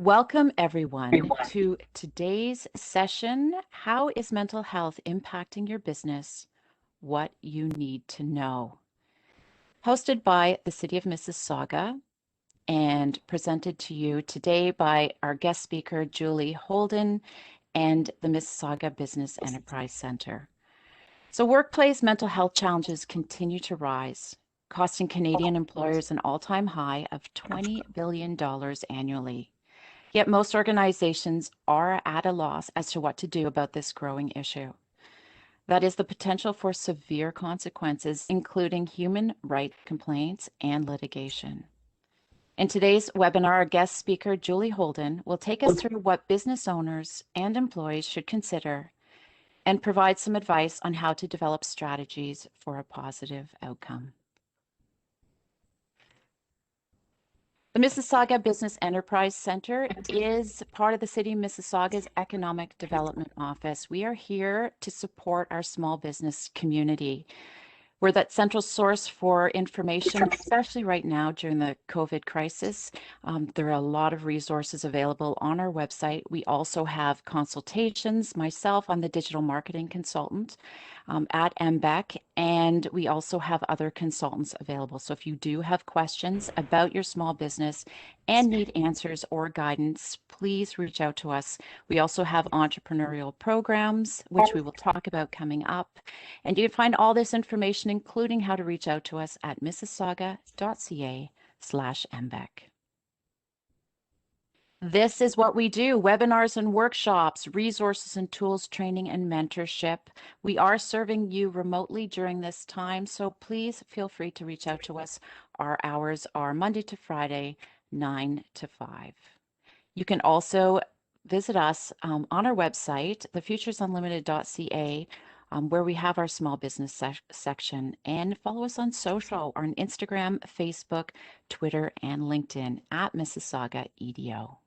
Welcome, everyone, to today's session. How is mental health impacting your business? What you need to know. Hosted by the City of Mississauga and presented to you today by our guest speaker, Julie Holden, and the Mississauga Business Enterprise Center. So, workplace mental health challenges continue to rise, costing Canadian employers an all-time high of $20 billion annually. Yet most organizations are at a loss as to what to do about this growing issue. That is the potential for severe consequences, including human rights complaints and litigation. In today's webinar, our guest speaker, Julie Holden, will take us through what business owners and employees should consider and provide some advice on how to develop strategies for a positive outcome. The Mississauga Business Enterprise Center is part of the City of Mississauga's Economic Development Office. We are here to support our small business community. We're that central source for information, especially right now during the COVID crisis. There are a lot of resources available on our website. We also have consultations. Myself, I'm the digital marketing consultant at MBEC, and we also have other consultants available. So if you do have questions about your small business and need answers or guidance, please reach out to us. We also have entrepreneurial programs, which we will talk about coming up. And you can find all this information, including how to reach out to us at mississauga.ca/MBEC. This is what we do: webinars and workshops, resources and tools, training and mentorship. We are serving you remotely during this time, so please feel free to reach out to us. Our hours are Monday to Friday, 9 to 5. You can also visit us on our website, thefuturesunlimited.ca, where we have our small business section, and follow us on social, on Instagram, Facebook, Twitter, and LinkedIn at Mississauga EDO.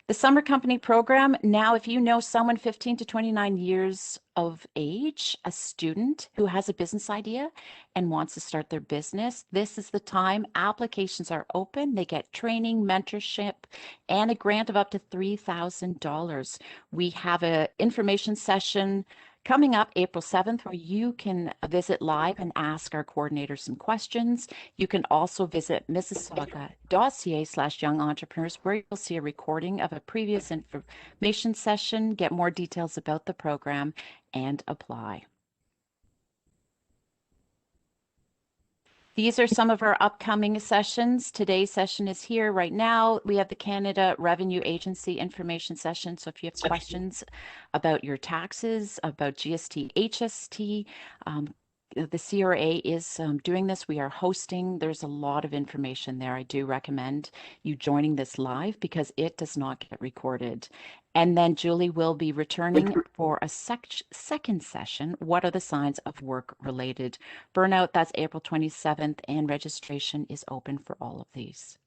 The Summer Company Program. Now, if you know someone 15 to 29 years of age, a student who has a business idea and wants to start their business, this is the time. Applications are open. They get training, mentorship, and a grant of up to $3,000. We have an information session coming up April 7th, where you can visit live and ask our coordinators some questions. You can also visit mississauga.ca/young entrepreneurs, where you'll see a recording of a previous information session, get more details about the program, and apply. These are some of our upcoming sessions. Today's session is here right now. We have the Canada Revenue Agency information session. So if you have questions about your taxes, about GST, HST, the CRA is doing this. We are hosting. There's a lot of information there. I do recommend you joining this live because it does not get recorded. And then Julie will be returning for a second session. What are the signs of work-related burnout? That's April 27th, and registration is open for all of these.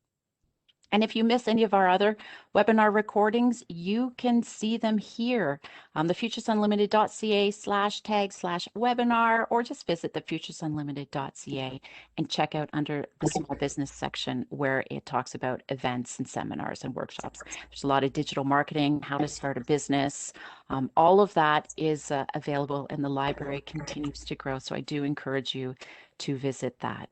And if you miss any of our other webinar recordings, you can see them here on thefuturesunlimited.ca/tag/webinar, or just visit thefuturesunlimited.ca and check out under the small business section where it talks about events and seminars and workshops. There's a lot of digital marketing, how to start a business. All of that is available, and the library continues to grow. So I do encourage you to visit that.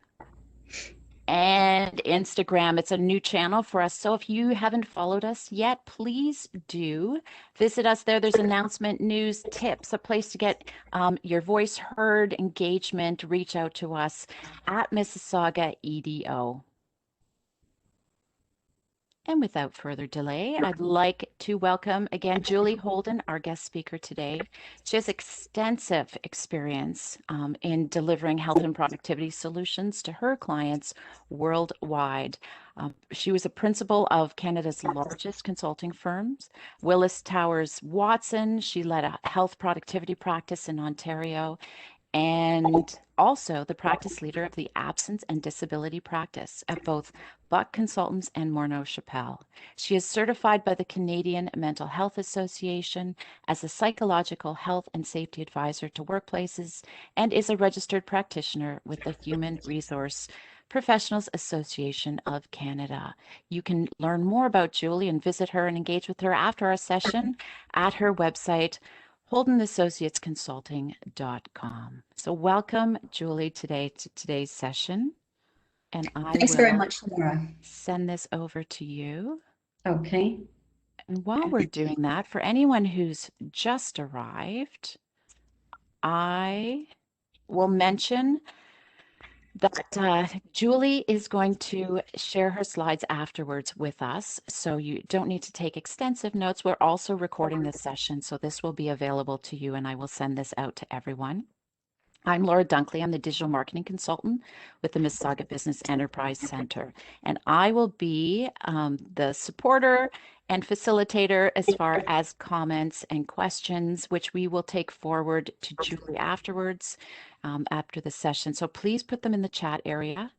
And Instagram, it's a new channel for us. So if you haven't followed us yet, please do visit us there. There's announcement, news, tips, a place to get your voice heard, engagement. Reach out to us at Mississauga EDO. And without further delay, I'd like to welcome again Julie Holden, our guest speaker today. She has extensive experience in delivering health and productivity solutions to her clients worldwide. She was a principal of Canada's largest consulting firms, Willis Towers Watson. She led a health productivity practice in Ontario, and also the practice leader of the absence and disability practice at both Buck Consultants and Morneau Chappelle. She is certified by the Canadian Mental Health Association as a psychological health and safety advisor to workplaces, and is a registered practitioner with the Human Resource Professionals Association of Canada. You can learn more about Julie and visit her and engage with her after our session at her website, holdenassociatesconsulting.com. So welcome, Julie, today to today's session, and I Thanks very will much, Laura. send this over to you. Okay. And while we're doing that, for anyone who's just arrived, I will mention that Julie is going to share her slides afterwards with us, so you don't need to take extensive notes. We're also recording this session, so this will be available to you, and I will send this out to everyone. I'm Laura Dunkley. I'm the digital marketing consultant with the Mississauga Business Enterprise Center, and I will be the supporter and facilitator as far as comments and questions, which we will take forward to Julie afterwards, after the session. So please put them in the chat area.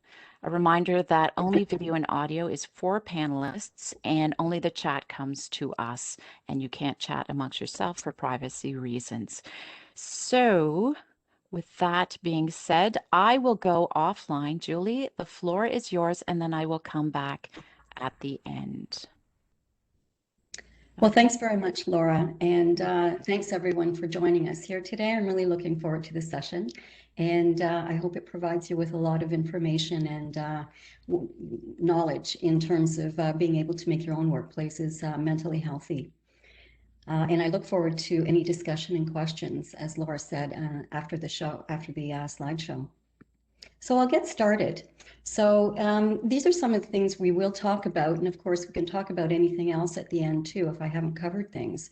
A reminder that only video and audio is for panelists, and only the chat comes to us, and you can't chat amongst yourself for privacy reasons. So, with that being said, I will go offline. Julie, the floor is yours, and then I will come back at the end. Well, thanks very much, Laura, and thanks everyone for joining us here today. I'm really looking forward to the session, and I hope it provides you with a lot of information and knowledge in terms of being able to make your own workplaces mentally healthy. And I look forward to any discussion and questions, as Laura said, after the show, after the slideshow. So I'll get started. So these are some of the things we will talk about, and of course we can talk about anything else at the end too if I haven't covered things.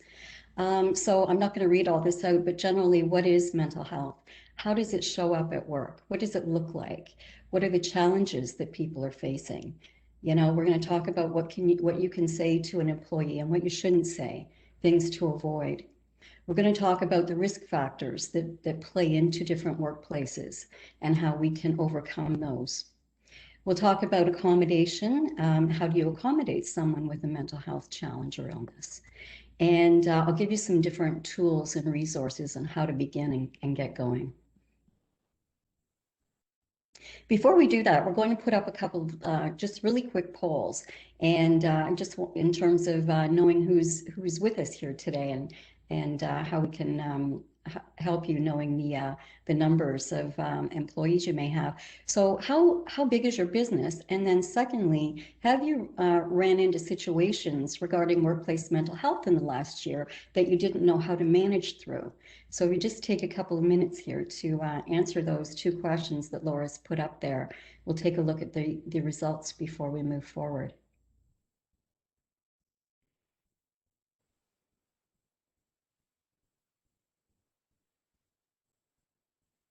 So I'm not going to read all this out, but generally, what is mental health? How does it show up at work? What does it look like? What are the challenges that people are facing? You know, we're going to talk about what you can say to an employee and what you shouldn't say, things to avoid. We're going to talk about the risk factors that play into different workplaces and how we can overcome those. We'll talk about accommodation. How do you accommodate someone with a mental health challenge or illness? And I'll give you some different tools and resources on how to begin and get going. Before we do that, we're going to put up a couple of just really quick polls, and just in terms of knowing who's with us here today and how we can help you knowing the numbers of employees you may have. So how big is your business? And then secondly, have you ran into situations regarding workplace mental health in the last year that you didn't know how to manage through? So we just take a couple of minutes here to answer those two questions that Laura's put up there. We'll take a look at the results before we move forward.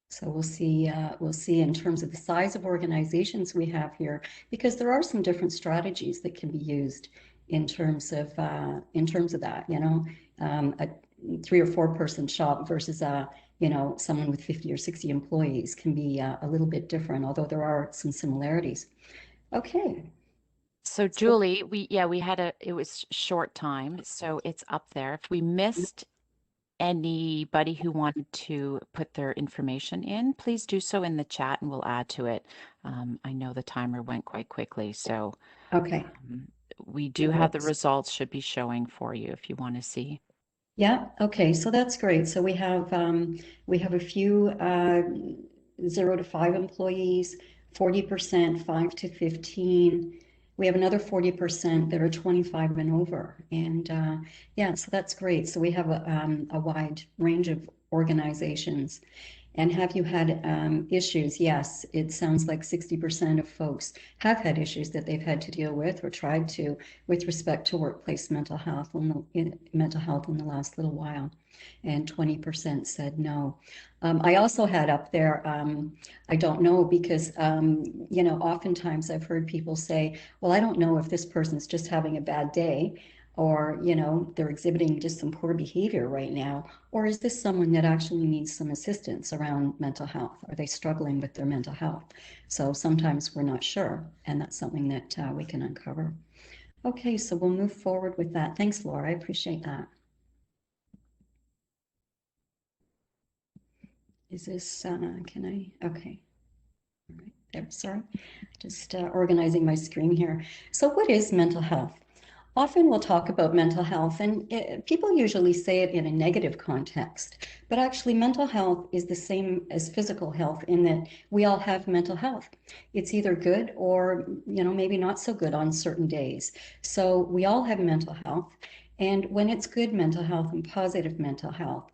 So we'll see in terms of the size of organizations we have here, because there are some different strategies that can be used in terms of that. You know, a 3 or 4 person shop versus someone with 50 or 60 employees can be a little bit different, although there are some similarities. Okay. So Julie, it was short time, so it's up there. If we missed anybody who wanted to put their information in, please do so in the chat and we'll add to it. I know the timer went quite quickly, so Okay. We do have the results should be showing for you if you want to see. Yeah, okay, so that's great. So we have a few 0 to 5 employees, 40% 5 to 15. We have another 40% that are 25 and over. And yeah, so that's great. So we have a wide range of organizations. And have you had issues? Yes, it sounds like 60% of folks have had issues that they've had to deal with or tried to with respect to workplace mental health in the last little while. And 20% said no. I also had up there, I don't know, because, oftentimes I've heard people say, well, I don't know if this person's just having a bad day or, they're exhibiting just some poor behavior right now, or is this someone that actually needs some assistance around mental health? Are they struggling with their mental health? So sometimes we're not sure, and that's something that we can uncover. Okay, so we'll move forward with that. Thanks, Laura. I appreciate that. Is this, okay. All right, there, sorry, just organizing my screen here. So what is mental health? Often we'll talk about mental health, and people usually say it in a negative context, but actually mental health is the same as physical health in that we all have mental health. It's either good or, maybe not so good on certain days. So we all have mental health, and when it's good mental health and positive mental health,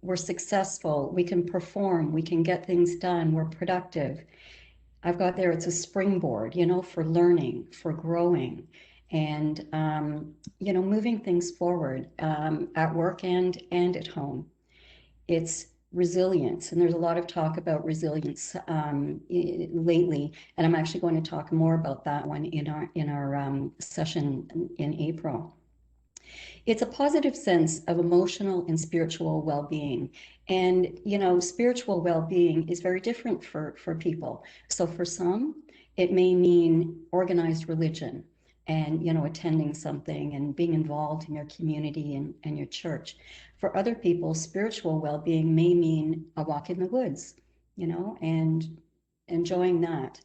we're successful, we can perform, we can get things done, we're productive. I've got there, it's a springboard, for learning, for growing, and, moving things forward at work and at home. It's resilience, and there's a lot of talk about resilience lately, and I'm actually going to talk more about that one in our session in April. It's a positive sense of emotional and spiritual well-being. And, spiritual well-being is very different for people. So for some, it may mean organized religion and, attending something and being involved in your community and your church. For other people, spiritual well-being may mean a walk in the woods, and enjoying that,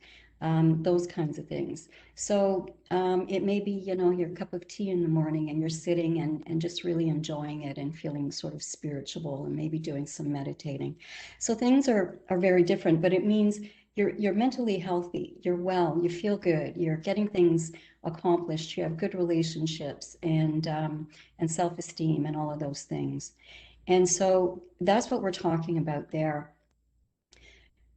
those kinds of things. So it may be, your cup of tea in the morning and you're sitting and just really enjoying it and feeling sort of spiritual and maybe doing some meditating. So things are very different, but it means you're mentally healthy, you're well, you feel good, you're getting things accomplished, you have good relationships and self-esteem and all of those things. And so that's what we're talking about there.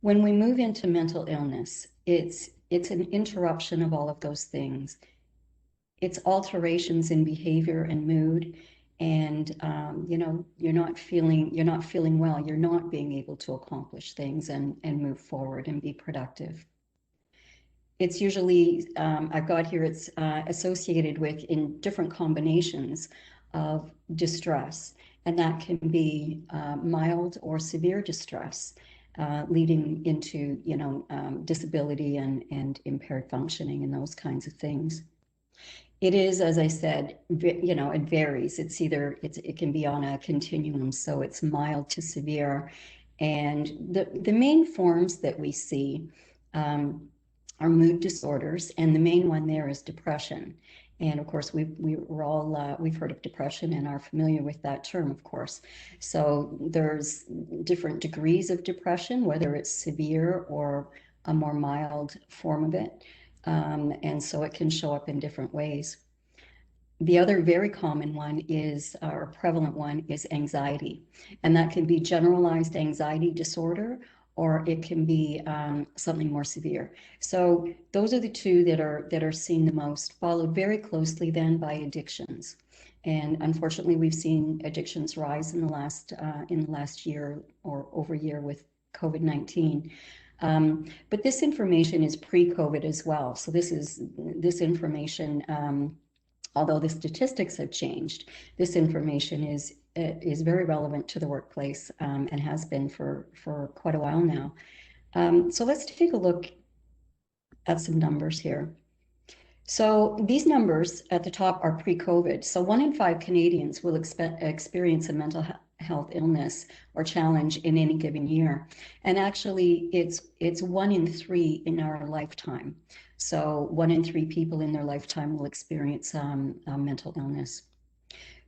When we move into mental illness, it's an interruption of all of those things. It's alterations in behavior and mood, and you're not feeling well. You're not being able to accomplish things and move forward and be productive. It's usually I've got here. It's associated with in different combinations of distress, and that can be mild or severe distress. Leading into, disability and impaired functioning and those kinds of things. It is, as I said, it varies. It can be on a continuum, so it's mild to severe. And the main forms that we see are mood disorders, and the main one there is depression. And of course, we've heard of depression and are familiar with that term, of course. So there's different degrees of depression, whether it's severe or a more mild form of it. And so it can show up in different ways. The other very common one is, or prevalent one, is anxiety. And that can be generalized anxiety disorder, or it can be something more severe. So those are the two that are seen the most, followed very closely then by addictions. And unfortunately, we've seen addictions rise in the last year or over year with COVID-19. But this information is pre-COVID as well. So this information, although the statistics have changed, this information is very relevant to the workplace and has been for quite a while now. So let's take a look at some numbers here. So these numbers at the top are pre-COVID. So 1 in 5 Canadians will experience a mental health illness or challenge in any given year. And actually it's 1 in 3 in our lifetime. So 1 in 3 people in their lifetime will experience mental illness.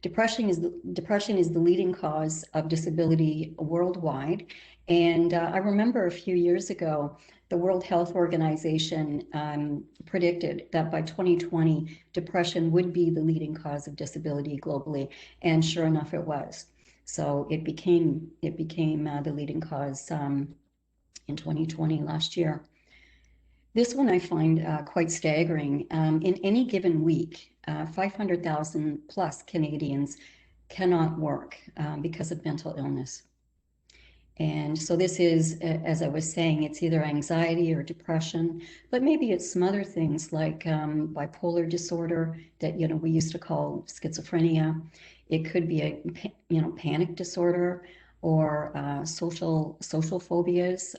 Depression is the leading cause of disability worldwide. And I remember a few years ago, the World Health Organization predicted that by 2020, depression would be the leading cause of disability globally. And sure enough, it was. So it became the leading cause in 2020 last year. This one I find quite staggering. In any given week, 500,000 plus Canadians cannot work because of mental illness. And so this is, as I was saying, it's either anxiety or depression, but maybe it's some other things like bipolar disorder that, we used to call schizophrenia. It could be a, panic disorder or social phobias.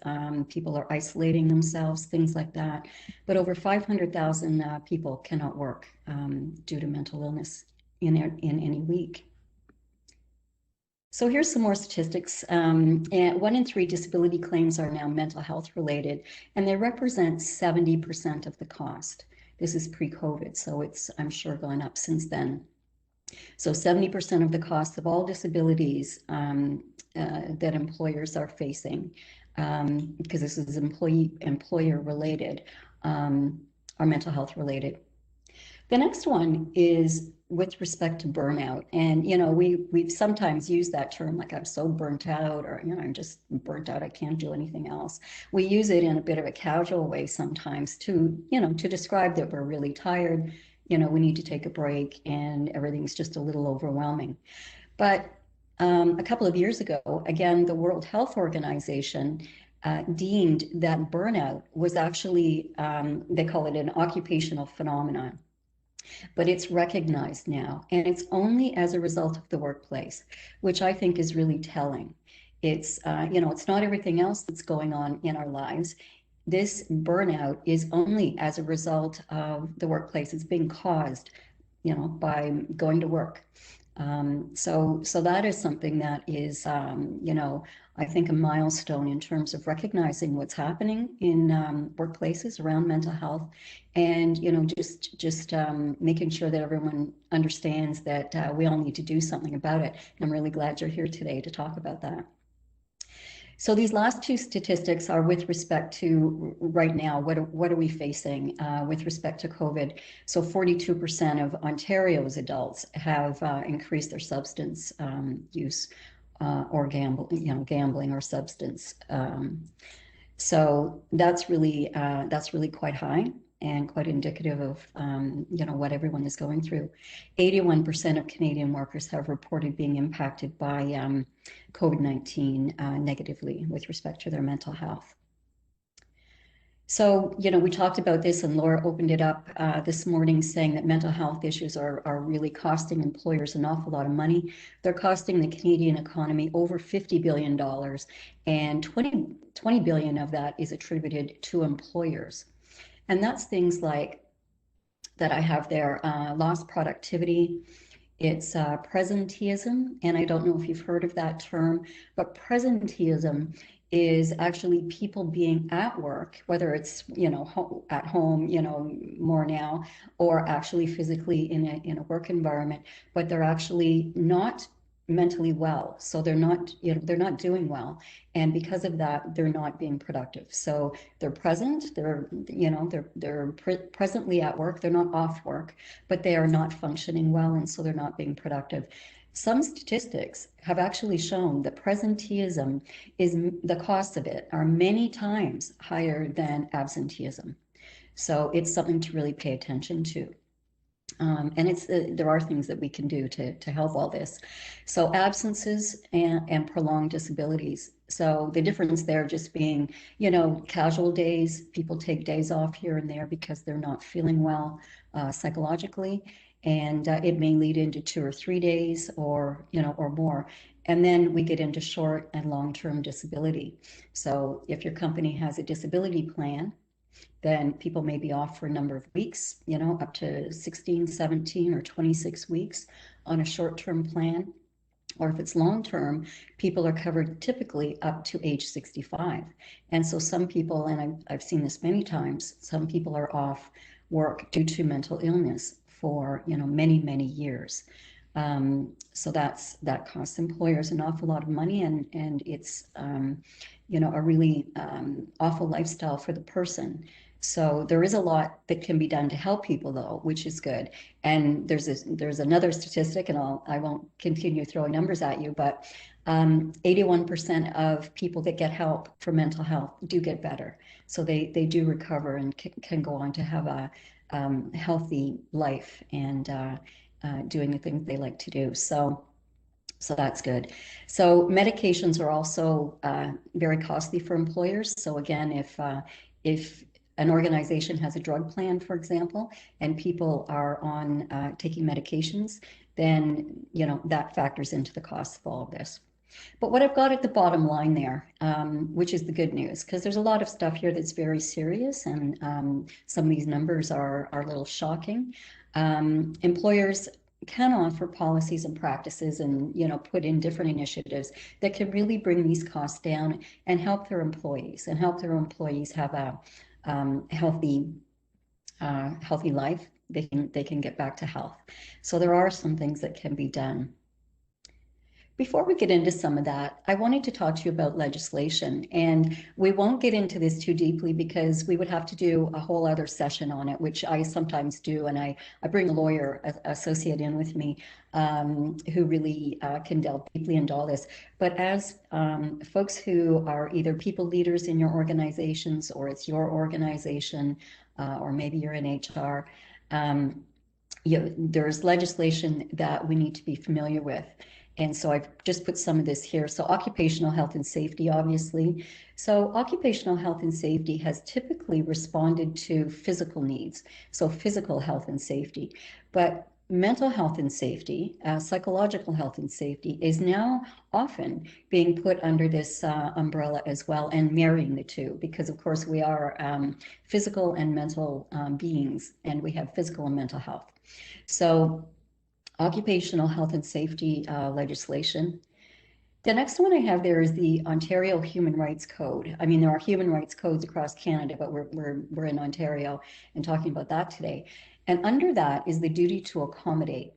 People are isolating themselves, things like that. But over 500,000 people cannot work due to mental illness in any week. So here's some more statistics. And 1 in 3 disability claims are now mental health related, and they represent 70% of the cost. This is pre-COVID, so it's, I'm sure, gone up since then. So 70% of the cost of all disabilities that employers are facing, because this is employer related, are mental health related. The next one is with respect to burnout. And, you know, we've sometimes used that term, like I'm so burnt out, or, you know, I'm just burnt out, I can't do anything else. We use it in a bit of a casual way sometimes to, you know, to describe that we're really tired, you know, we need to take a break and everything's just a little overwhelming. But a couple of years ago, again, the World Health Organization deemed that burnout was actually, they call it an occupational phenomenon, but it's recognized now, and it's only as a result of the workplace, which I think is really telling. It's, you know, it's not everything else that's going on in our lives. This burnout is only as a result of the workplace. It's being caused, you know, by going to work. So that is something that is, you know, I think a milestone in terms of recognizing what's happening in workplaces around mental health, and, you know, just making sure that everyone understands that we all need to do something about it. And I'm really glad you're here today to talk about that. So these last two statistics are with respect to right now, what are we facing with respect to COVID? So 42% of Ontario's adults have increased their substance use or gambling or substance. So that's really quite high and quite indicative of you know, what everyone is going through. 81% of Canadian workers have reported being impacted by COVID-19 negatively with respect to their mental health. So, you know, we talked about this, and Laura opened it up this morning, saying that mental health issues are really costing employers an awful lot of money. They're costing the Canadian economy over $50 billion, and 20 billion of that is attributed to employers. And that's things like that I have there, lost productivity. It's presenteeism, and I don't know if you've heard of that term, but presenteeism is actually people being at work, whether it's, you know, at home, you know, more now, or actually physically in a work environment, but they're actually not mentally well. So they're not, you know, they're not doing well. And because of that, they're not being productive. So they're present, they're, you know, they're presently at work, they're not off work, but they are not functioning well, and so they're not being productive. Some statistics have actually shown that presenteeism is, the costs of it are many times higher than absenteeism. So it's something to really pay attention to. And it's there are things that we can do to help all this. So absences and prolonged disabilities. So the difference there just being, you know, casual days, people take days off here and there because they're not feeling well psychologically, and it may lead into 2 or 3 days, or, you know, or more. And then we get into short and long-term disability. So if your company has a disability plan, then people may be off for a number of weeks, you know, up to 16, 17, or 26 weeks on a short-term plan. Or if it's long-term, people are covered typically up to age 65. And so some people, and I've seen this many times, some people are off work due to mental illness for, you know, many, many years. So that costs employers an awful lot of money, and it's, you know, a really awful lifestyle for the person. So there is a lot that can be done to help people, though, which is good. And there's another statistic, and I won't continue throwing numbers at you, but 81% of people that get help for mental health do get better. So they do recover and can go on to have a healthy life and doing the things they like to do. So that's good. So medications are also very costly for employers. So again, if an organization has a drug plan, for example, and people are on taking medications, then, you know, that factors into the cost of all of this. But what I've got at the bottom line there, which is the good news, because there's a lot of stuff here that's very serious, and some of these numbers are a little shocking. Employers, can offer policies and practices and, put in different initiatives that can really bring these costs down and help their employees have a healthy life. They can get back to health. So there are some things that can be done. Before we get into some of that, I wanted to talk to you about legislation, and we won't get into this too deeply because we would have to do a whole other session on it, which I sometimes do, and I bring a lawyer associate in with me who really can delve deeply into all this. But as folks who are either people leaders in your organizations, or it's your organization, or maybe you're in HR, there's legislation that we need to be familiar with. And so I've just put some of this here. So occupational health and safety, obviously. So occupational health and safety has typically responded to physical needs, so physical health and safety. But mental health and safety, psychological health and safety is now often being put under this umbrella as well, and marrying the two, because of course we are physical and mental beings, and we have physical and mental health. So occupational health and safety legislation. The next one I have there is the Ontario Human Rights Code. I mean, there are human rights codes across Canada, but we're in Ontario and talking about that today. And under that is the duty to accommodate.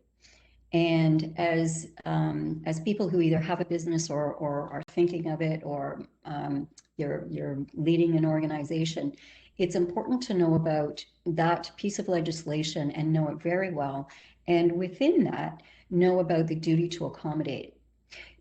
And as people who either have a business or are thinking of it, or you're leading an organization, it's important to know about that piece of legislation and know it very well. And within that, know about the duty to accommodate.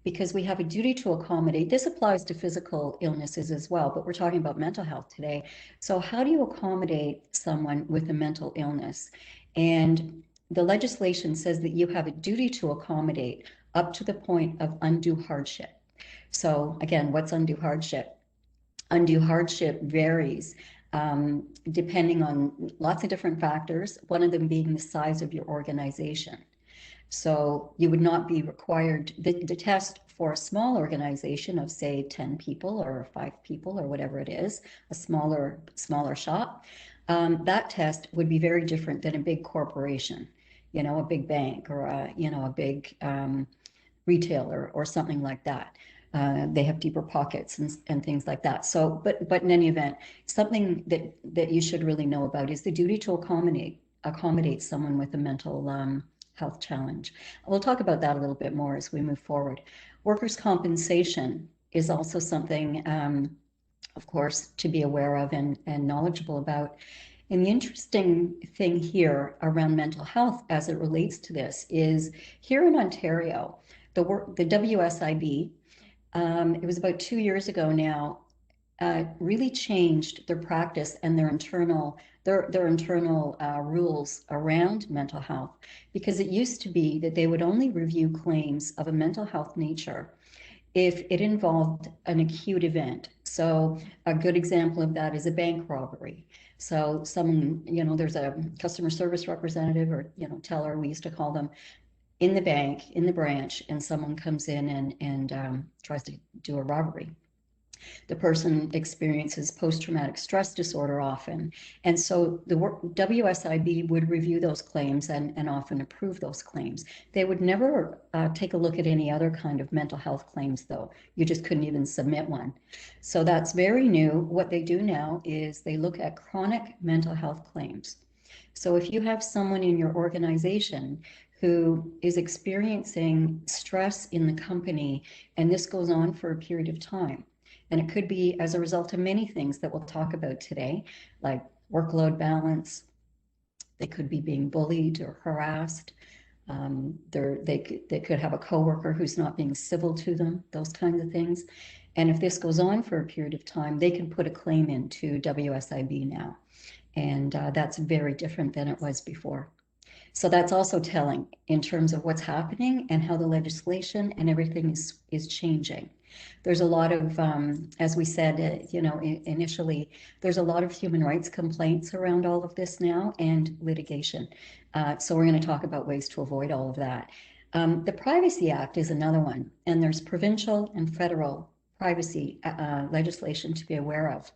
Because we have a duty to accommodate. This applies to physical illnesses as well, but we're talking about mental health today. So how do you accommodate someone with a mental illness? And the legislation says that you have a duty to accommodate up to the point of undue hardship. So again, what's undue hardship? Undue hardship varies depending on lots of different factors, one of them being the size of your organization. So you would not be required, the test for a small organization of say 10 people or 5 people or whatever it is, a smaller shop, that test would be very different than a big corporation, a big bank, or a big retailer or something like that. They have deeper pockets and things like that. So, but in any event, something that you should really know about is the duty to accommodate someone with a mental health challenge. We'll talk about that a little bit more as we move forward. Workers' compensation is also something, of course, to be aware of and knowledgeable about. And the interesting thing here around mental health as it relates to this is here in Ontario, the WSIB, it was about 2 years ago now, really changed their practice and their internal rules around mental health, because it used to be that they would only review claims of a mental health nature if it involved an acute event. So a good example of that is a bank robbery. So someone, there's a customer service representative, or teller, we used to call them, in the bank, in the branch, and someone comes in and tries to do a robbery. The person experiences post-traumatic stress disorder often. And so the WSIB would review those claims and often approve those claims. They would never take a look at any other kind of mental health claims, though. You just couldn't even submit one. So that's very new. What they do now is they look at chronic mental health claims. So if you have someone in your organization who is experiencing stress in the company, and this goes on for a period of time, and it could be as a result of many things that we'll talk about today, like workload balance. They could be being bullied or harassed. They could have a coworker who's not being civil to them, those kinds of things. And if this goes on for a period of time, they can put a claim into WSIB now. And that's very different than it was before. So that's also telling in terms of what's happening and how the legislation and everything is changing. There's a lot of, as we said, initially, there's a lot of human rights complaints around all of this now, and litigation. So we're going to talk about ways to avoid all of that. The Privacy Act is another one, and there's provincial and federal privacy legislation to be aware of.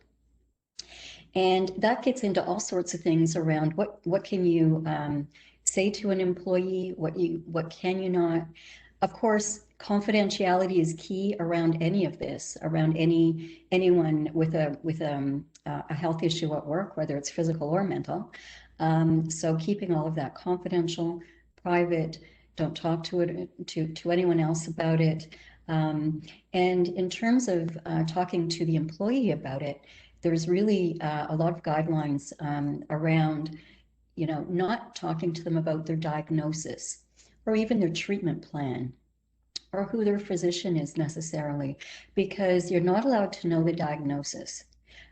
And that gets into all sorts of things around what can you say to an employee, what can you not. Of course, confidentiality is key around any of this, around anyone with a health issue at work, whether it's physical or mental. So keeping all of that confidential, private, don't talk to anyone else about it. And in terms of talking to the employee about it, there's really a lot of guidelines around, not talking to them about their diagnosis or even their treatment plan or who their physician is necessarily, because you're not allowed to know the diagnosis.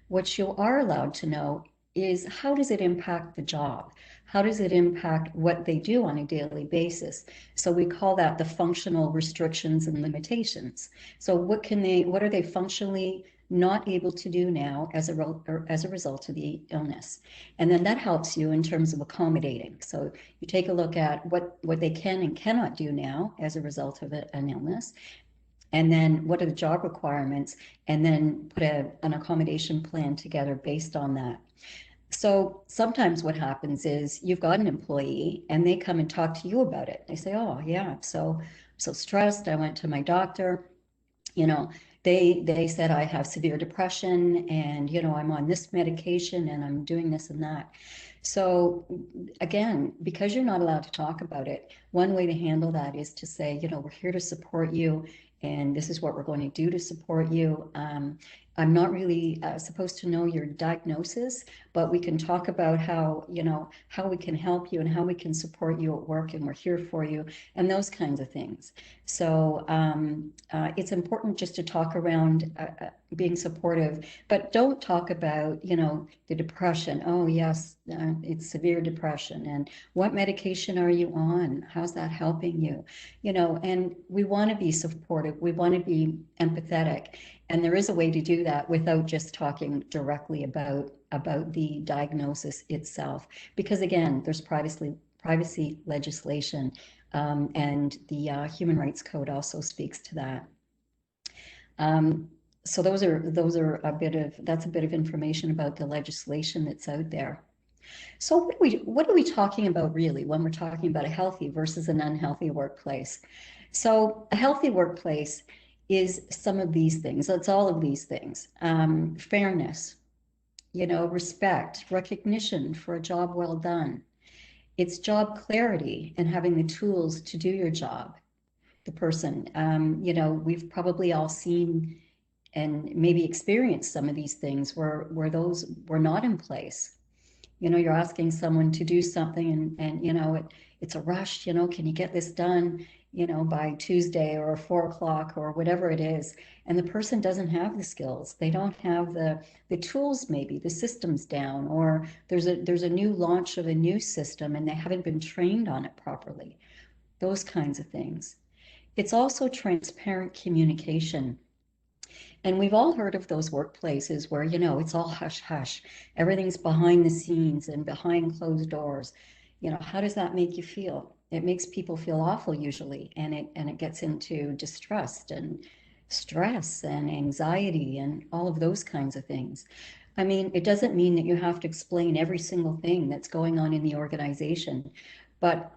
What you are allowed to know is, how does it impact the job? How does it impact what they do on a daily basis? So we call that the functional restrictions and limitations. So what are they functionally not able to do now as a result of the illness? And then that helps you in terms of accommodating. So you take a look at what they can and cannot do now as a result of an illness, and then what are the job requirements, and then put an accommodation plan together based on that. So sometimes what happens is you've got an employee and they come and talk to you about it. They say, oh yeah, I'm so stressed. I went to my doctor, they said I have severe depression, and I'm on this medication and I'm doing this and that. So again, because you're not allowed to talk about it, one way to handle that is to say, we're here to support you, and this is what we're going to do to support you. I'm not really supposed to know your diagnosis, but we can talk about how we can help you and how we can support you at work, and we're here for you, and those kinds of things. So it's important just to talk around being supportive, but don't talk about, the depression. Oh yes, it's severe depression, and what medication are you on? How's that helping you? And we want to be supportive. We want to be empathetic. And there is a way to do that without just talking directly about the diagnosis itself. Because again, there's privacy legislation, and the Human Rights Code also speaks to that. So those are that's a bit of information about the legislation that's out there. So what are we talking about really when we're talking about a healthy versus an unhealthy workplace? So a healthy workplace is some of these things. It's all of these things. Fairness, respect, recognition for a job well done. It's job clarity and having the tools to do your job. The person, we've probably all seen and maybe experienced some of these things where those were not in place. You're asking someone to do something, and it's a rush, can you get this done, by Tuesday or 4 o'clock or whatever it is. And the person doesn't have the skills. They don't have the tools, maybe the system's down, or there's a new launch of a new system and they haven't been trained on it properly. Those kinds of things. It's also transparent communication. And we've all heard of those workplaces where, it's all hush hush. Everything's behind the scenes and behind closed doors. How does that make you feel? It makes people feel awful usually, and it gets into distrust and stress and anxiety and all of those kinds of things. I mean, it doesn't mean that you have to explain every single thing that's going on in the organization, but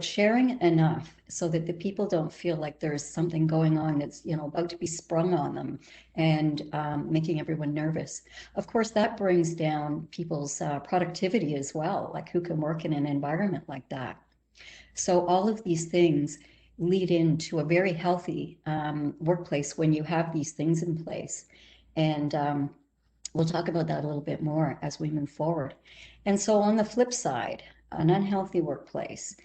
sharing enough so that the people don't feel like there's something going on that's about to be sprung on them, and making everyone nervous. Of course, that brings down people's productivity as well, like who can work in an environment like that. So all of these things lead into a very healthy workplace when you have these things in place. And we'll talk about that a little bit more as we move forward. And so on the flip side, an unhealthy workplace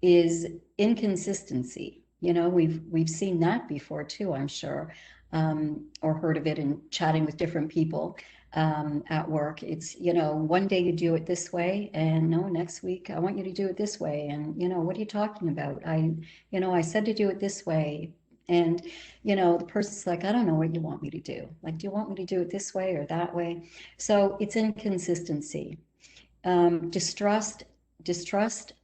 is inconsistency. We've seen that before too, I'm sure, or heard of it in chatting with different people at work. It's, one day you do it this way, and no, next week I want you to do it this way. And, what are you talking about? I said to do it this way. And, the person's like, I don't know what you want me to do. Like, do you want me to do it this way or that way? So it's inconsistency. Distrust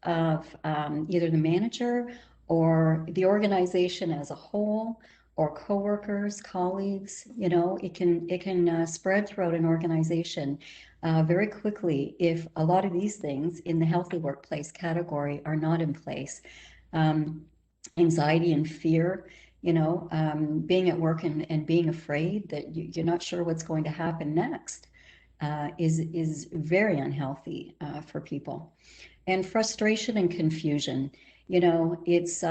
of either the manager or the organization as a whole, or coworkers, colleagues. You know, it can spread throughout an organization very quickly if a lot of these things in the healthy workplace category are not in place. Um, Anxiety and fear, being at work and being afraid that you're not sure what's going to happen next is very unhealthy for people. And frustration and confusion. It's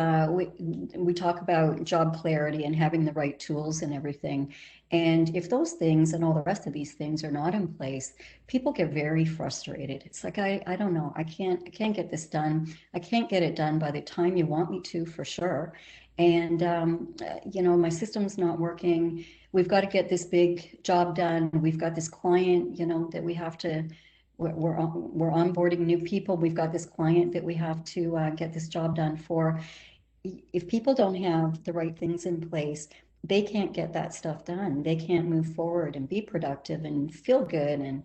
we talk about job clarity and having the right tools and everything. And if those things and all the rest of these things are not in place, people get very frustrated. It's like, I don't know, I can't get this done. I can't get it done by the time you want me to, for sure. And my system's not working. We've got to get this big job done. We've got this client, that we have to we're onboarding new people. We've got this client that we have to get this job done for. If people don't have the right things in place, they can't get that stuff done. They can't move forward and be productive and feel good and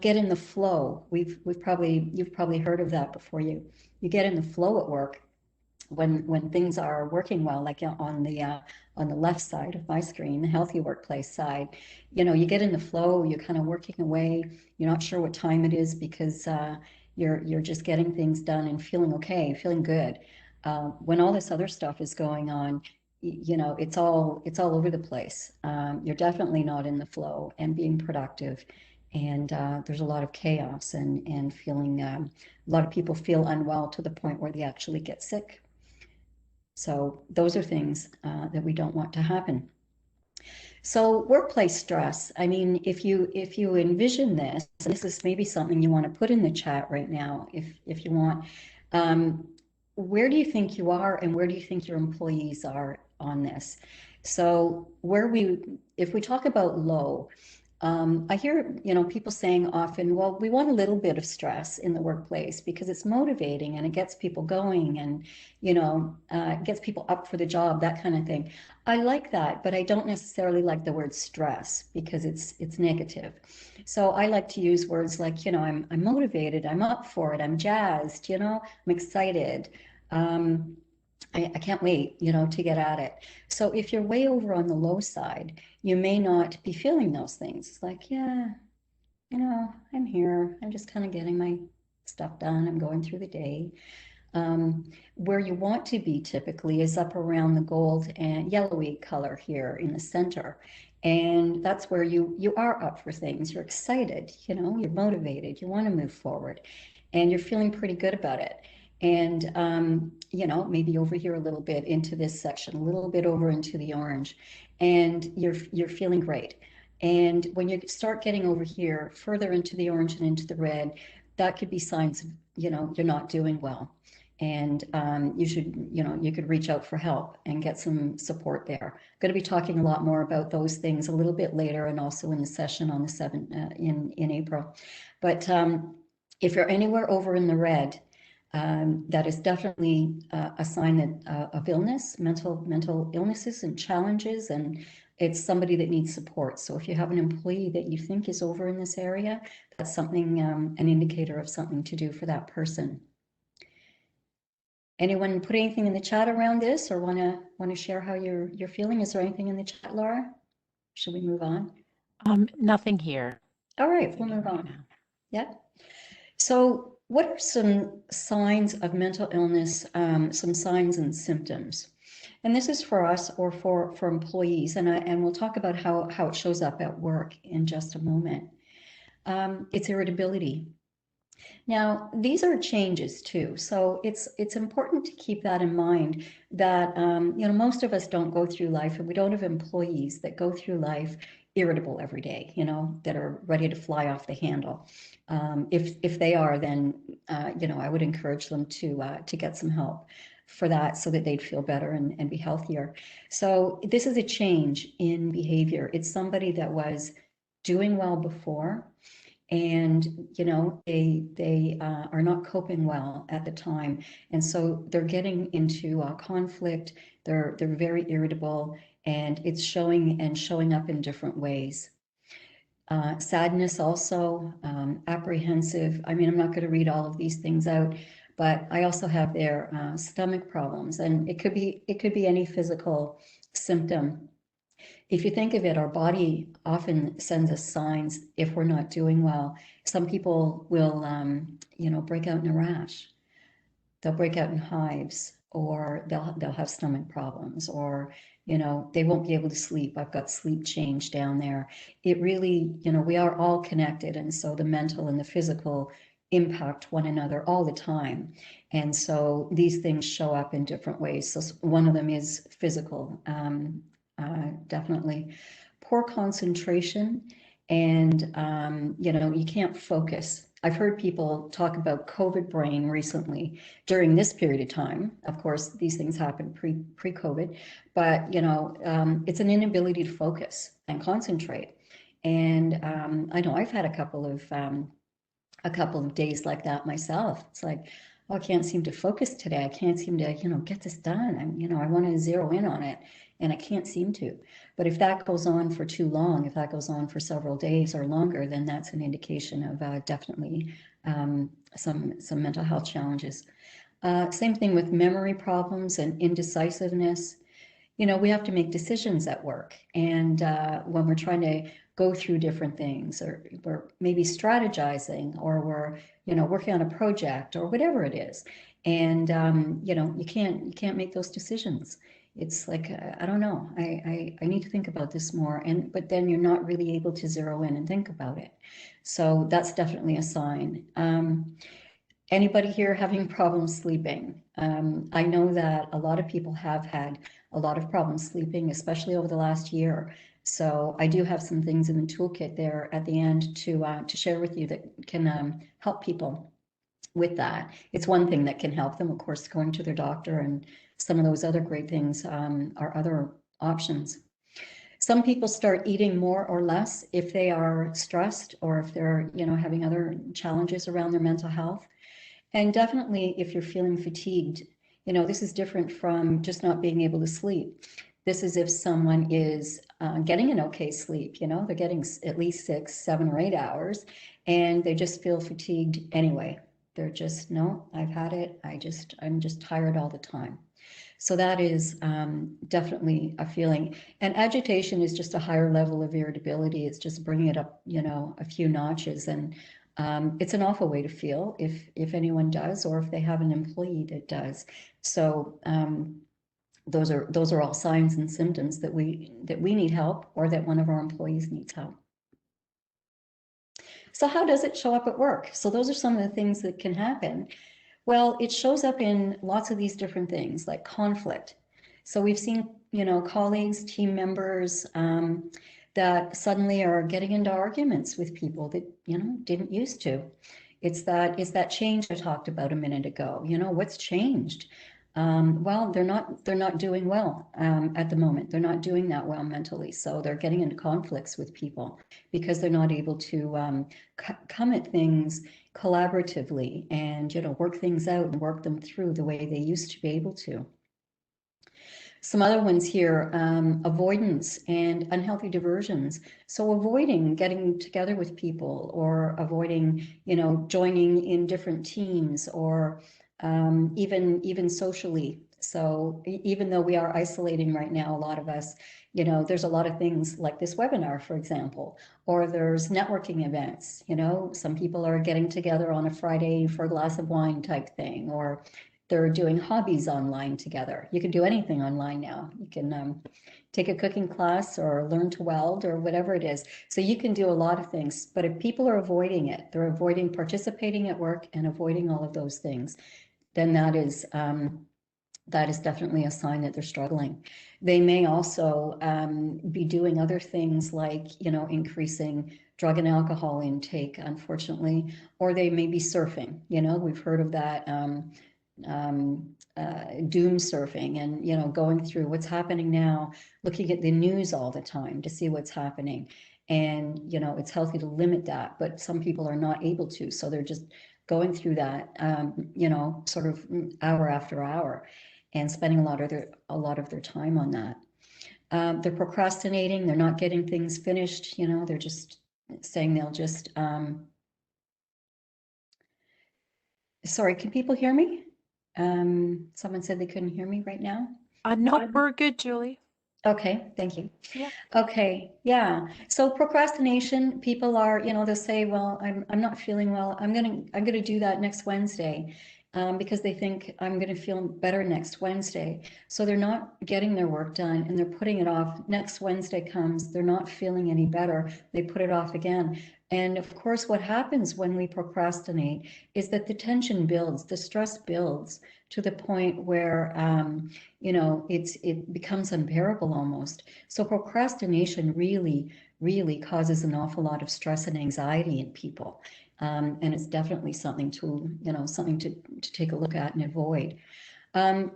get in the flow. You've probably heard of that before. You get in the flow at work when things are working well, like on the left side of my screen, the healthy workplace side. You get in the flow, you're kind of working away, you're not sure what time it is because you're just getting things done and feeling okay, feeling good. When all this other stuff is going on, it's all over the place. You're definitely not in the flow and being productive. And there's a lot of chaos and feeling, a lot of people feel unwell to the point where they actually get sick. So those are things that we don't want to happen. So workplace stress, I mean, if you envision this, and this is maybe something you want to put in the chat right now, if you want, where do you think you are and where do you think your employees are on this? So if we talk about low, I hear, people saying often, well, we want a little bit of stress in the workplace because it's motivating and it gets people going and, it gets people up for the job, that kind of thing. I like that, but I don't necessarily like the word stress because it's negative. So I like to use words like, I'm motivated, I'm up for it, I'm jazzed, I'm excited. I can't wait, to get at it. So if you're way over on the low side, you may not be feeling those things. It's like, yeah, I'm here. I'm just kind of getting my stuff done. I'm going through the day. Where you want to be typically is up around the gold and yellowy color here in the center. And that's where you are up for things. You're excited, you're motivated, you want to move forward, and you're feeling pretty good about it. And maybe over here a little bit into this section, a little bit over into the orange, and you're feeling great. And when you start getting over here, further into the orange and into the red, that could be signs of, you're not doing well. And you could reach out for help and get some support there. I'm going to be talking a lot more about those things a little bit later and also in the session on the 7th in April. But if you're anywhere over in the red, that is definitely a sign of illness, mental illnesses and challenges, and it's somebody that needs support. So if you have an employee that you think is over in this area, that's something, an indicator of something to do for that person. Anyone put anything in the chat around this or want to share how you're feeling? Is there anything in the chat, Laura? Should we move on? Nothing here. All right, we'll move on. Yeah. So what are some signs of mental illness, some signs and symptoms? And this is for us or for employees, and we'll talk about how it shows up at work in just a moment. It's irritability. Now, these are changes too, so it's important to keep that in mind that, most of us don't go through life, and we don't have employees that go through life irritable every day, that are ready to fly off the handle. If they are, then, I would encourage them to get some help for that so that they'd feel better and be healthier. So this is a change in behavior. It's somebody that was doing well before, and they are not coping well at the time, and so they're getting into conflict. They're very irritable, and it's showing up in different ways. Sadness also, apprehensive. I mean, I'm not going to read all of these things out, but I also have their stomach problems, and it could be any physical symptom. If you think of it, our body often sends us signs if we're not doing well. Some people will, break out in a rash. They'll break out in hives, or they'll have stomach problems, or they won't be able to sleep. I've got sleep change down there. It really, we are all connected, and so the mental and the physical impact one another all the time. And so these things show up in different ways. So one of them is physical, definitely. Poor concentration, and you can't focus. I've heard people talk about COVID brain recently during this period of time. Of course, these things happened pre-COVID, but it's an inability to focus and concentrate. And I know I've had a couple of days like that myself. It's like, oh, I can't seem to focus today. I can't seem to get this done. I want to zero in on it, and I can't seem to. But if that goes on for too long, if that goes on for several days or longer, then that's an indication of definitely some mental health challenges. Same thing with memory problems and indecisiveness. We have to make decisions at work. And when we're trying to go through different things, or we're maybe strategizing, or we're, working on a project or whatever it is. And, you can't make those decisions. It's like, I don't know, I need to think about this more. But then you're not really able to zero in and think about it. So that's definitely a sign. Anybody here having problems sleeping? I know that a lot of people have had a lot of problems sleeping, especially over the last year. So I do have some things in the toolkit there at the end to share with you that can help people with that. It's one thing that can help them, of course, going to their doctor, and some of those other great things are other options. Some people start eating more or less if they are stressed, or if they're, having other challenges around their mental health. And definitely if you're feeling fatigued, this is different from just not being able to sleep. This is if someone is getting an okay sleep, they're getting at least 6, 7, or 8 hours, and they just feel fatigued anyway. They're just, no, I've had it. I'm just tired all the time. So that is definitely a feeling. And agitation is just a higher level of irritability. It's just bringing it up, a few notches. And it's an awful way to feel if anyone does, or if they have an employee that does. So those are all signs and symptoms that we need help, or that one of our employees needs help. So how does it show up at work? So those are some of the things that can happen. Well, it shows up in lots of these different things, like conflict. So we've seen, colleagues, team members, that suddenly are getting into arguments with people that, didn't used to. It's that change I talked about a minute ago. What's changed? Well, they're not doing well at the moment. They're not doing that well mentally. So they're getting into conflicts with people because they're not able to come at things collaboratively and, work things out and work them through the way they used to be able to. Some other ones here, avoidance and unhealthy diversions. So avoiding getting together with people, or avoiding, joining in different teams, or even socially. So even though we are isolating right now, a lot of us, there's a lot of things like this webinar, for example, or there's networking events. Some people are getting together on a Friday for a glass of wine type thing, or they're doing hobbies online together. You can do anything online now. You can take a cooking class, or learn to weld, or whatever it is. So you can do a lot of things. But if people are avoiding it, they're avoiding participating at work and avoiding all of those things, then that is definitely a sign that they're struggling. They may also be doing other things like, increasing drug and alcohol intake, unfortunately, or they may be surfing. We've heard of that. Doom surfing, and going through what's happening now, looking at the news all the time to see what's happening. And it's healthy to limit that, but some people are not able to, so they're just going through that sort of hour after hour, and spending a lot of their time on that. They're procrastinating, they're not getting things finished, they're just saying they'll just sorry, can people hear me? Someone said they couldn't hear me right now. No, we're good, Julie. Okay, thank you. Yeah. Okay, yeah. So procrastination, people are, they'll say, well, I'm not feeling well. I'm gonna do that next Wednesday, because they think I'm gonna feel better next Wednesday. So they're not getting their work done and they're putting it off. Next Wednesday comes, they're not feeling any better. They put it off again. And of course, what happens when we procrastinate is that the tension builds, the stress builds to the point where, it becomes unbearable almost. So procrastination really causes an awful lot of stress and anxiety in people. And it's definitely something to take a look at and avoid. Um,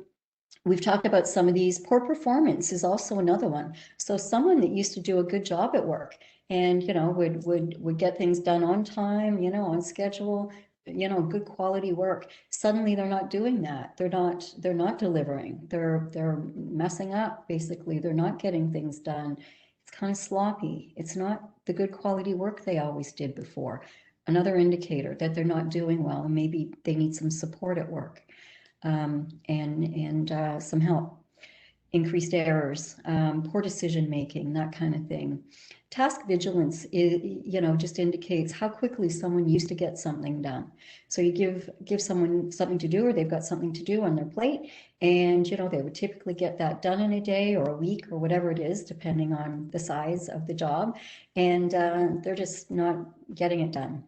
we've talked about some of these. Poor performance is also another one. So someone that used to do a good job at work and, would get things done on time, on schedule, good quality work. Suddenly they're not doing that. They're not delivering. They're messing up, basically. They're not getting things done. It's kind of sloppy. It's not the good quality work they always did before. Another indicator that they're not doing well, and maybe they need some support at work, and some help. Increased errors, poor decision making, that kind of thing. Task vigilance is, just indicates how quickly someone used to get something done. So you give someone something to do, or they've got something to do on their plate, and they would typically get that done in a day or a week or whatever it is, depending on the size of the job, and they're just not getting it done.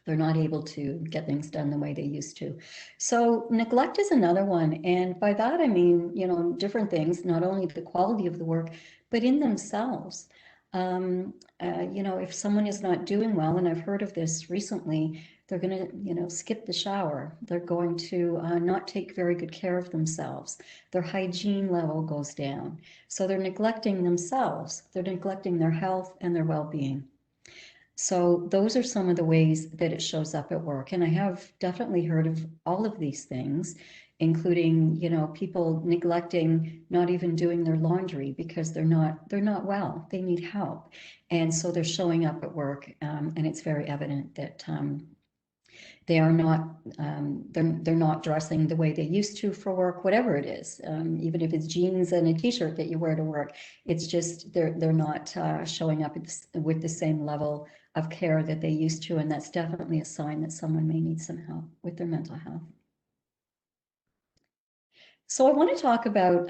They're not able to get things done the way they used to. So neglect is another one. And by that, I mean, different things, not only the quality of the work, but in themselves. If someone is not doing well, and I've heard of this recently, they're going to, skip the shower. They're going to not take very good care of themselves. Their hygiene level goes down. So they're neglecting themselves. They're neglecting their health and their well-being. So those are some of the ways that it shows up at work. And I have definitely heard of all of these things, including, people neglecting not even doing their laundry because they're not well. They need help. And so they're showing up at work, and it's very evident that they are not they're not dressing the way they used to for work, whatever it is, even if it's jeans and a t-shirt that you wear to work. It's just they're not showing up with the same level of care that they used to, and that's definitely a sign that someone may need some help with their mental health. So I want to talk about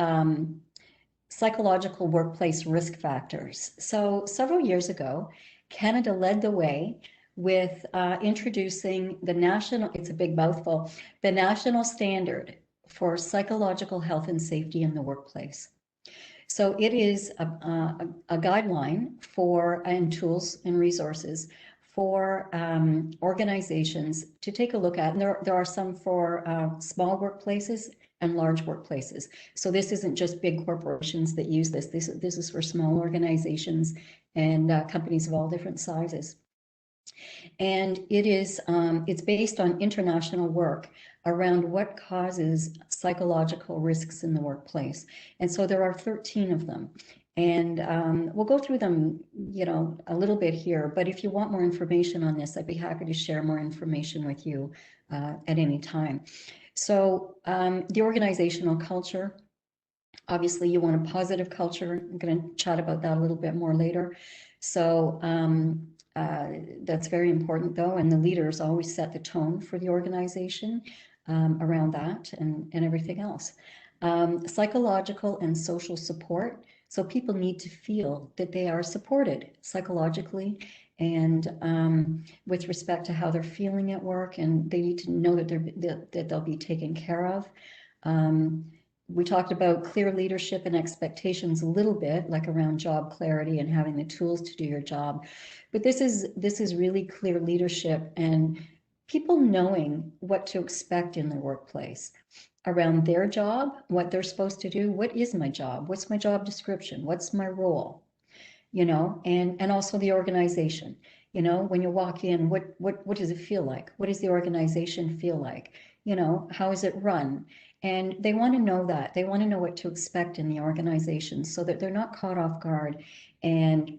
psychological workplace risk factors. So several years ago, Canada led the way with introducing it's a big mouthful, the national standard for psychological health and safety in the workplace. So it is a guideline and tools and resources for organizations to take a look at. And there are some for small workplaces and large workplaces. So this isn't just big corporations that use this. This is for small organizations and companies of all different sizes. And it's based on international work around what causes psychological risks in the workplace. And so there are 13 of them. And we'll go through them, a little bit here. But if you want more information on this, I'd be happy to share more information with you at any time. So the organizational culture, obviously you want a positive culture. I'm going to chat about that a little bit more later. So that's very important though, and the leaders always set the tone for the organization around that and everything else. Psychological and social support. So people need to feel that they are supported psychologically and with respect to how they're feeling at work, and they need to know that they'll be taken care of. We talked about clear leadership and expectations a little bit, like around job clarity and having the tools to do your job. But this is really clear leadership and people knowing what to expect in their workplace around their job, what they're supposed to do. What is my job? What's my job description? What's my role? And also the organization. When you walk in, what does it feel like? What does the organization feel like? How is it run? And they want to know that. They want to know what to expect in the organization so that they're not caught off guard and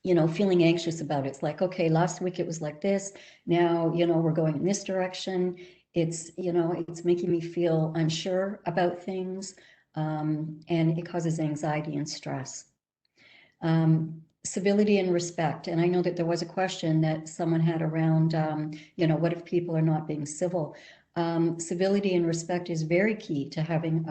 feeling anxious about it. It's like, okay, last week it was like this. Now, we're going in this direction. It's making me feel unsure about things. and it causes anxiety and stress. Civility and respect. And I know that there was a question that someone had around, what if people are not being civil? Civility and respect is very key to having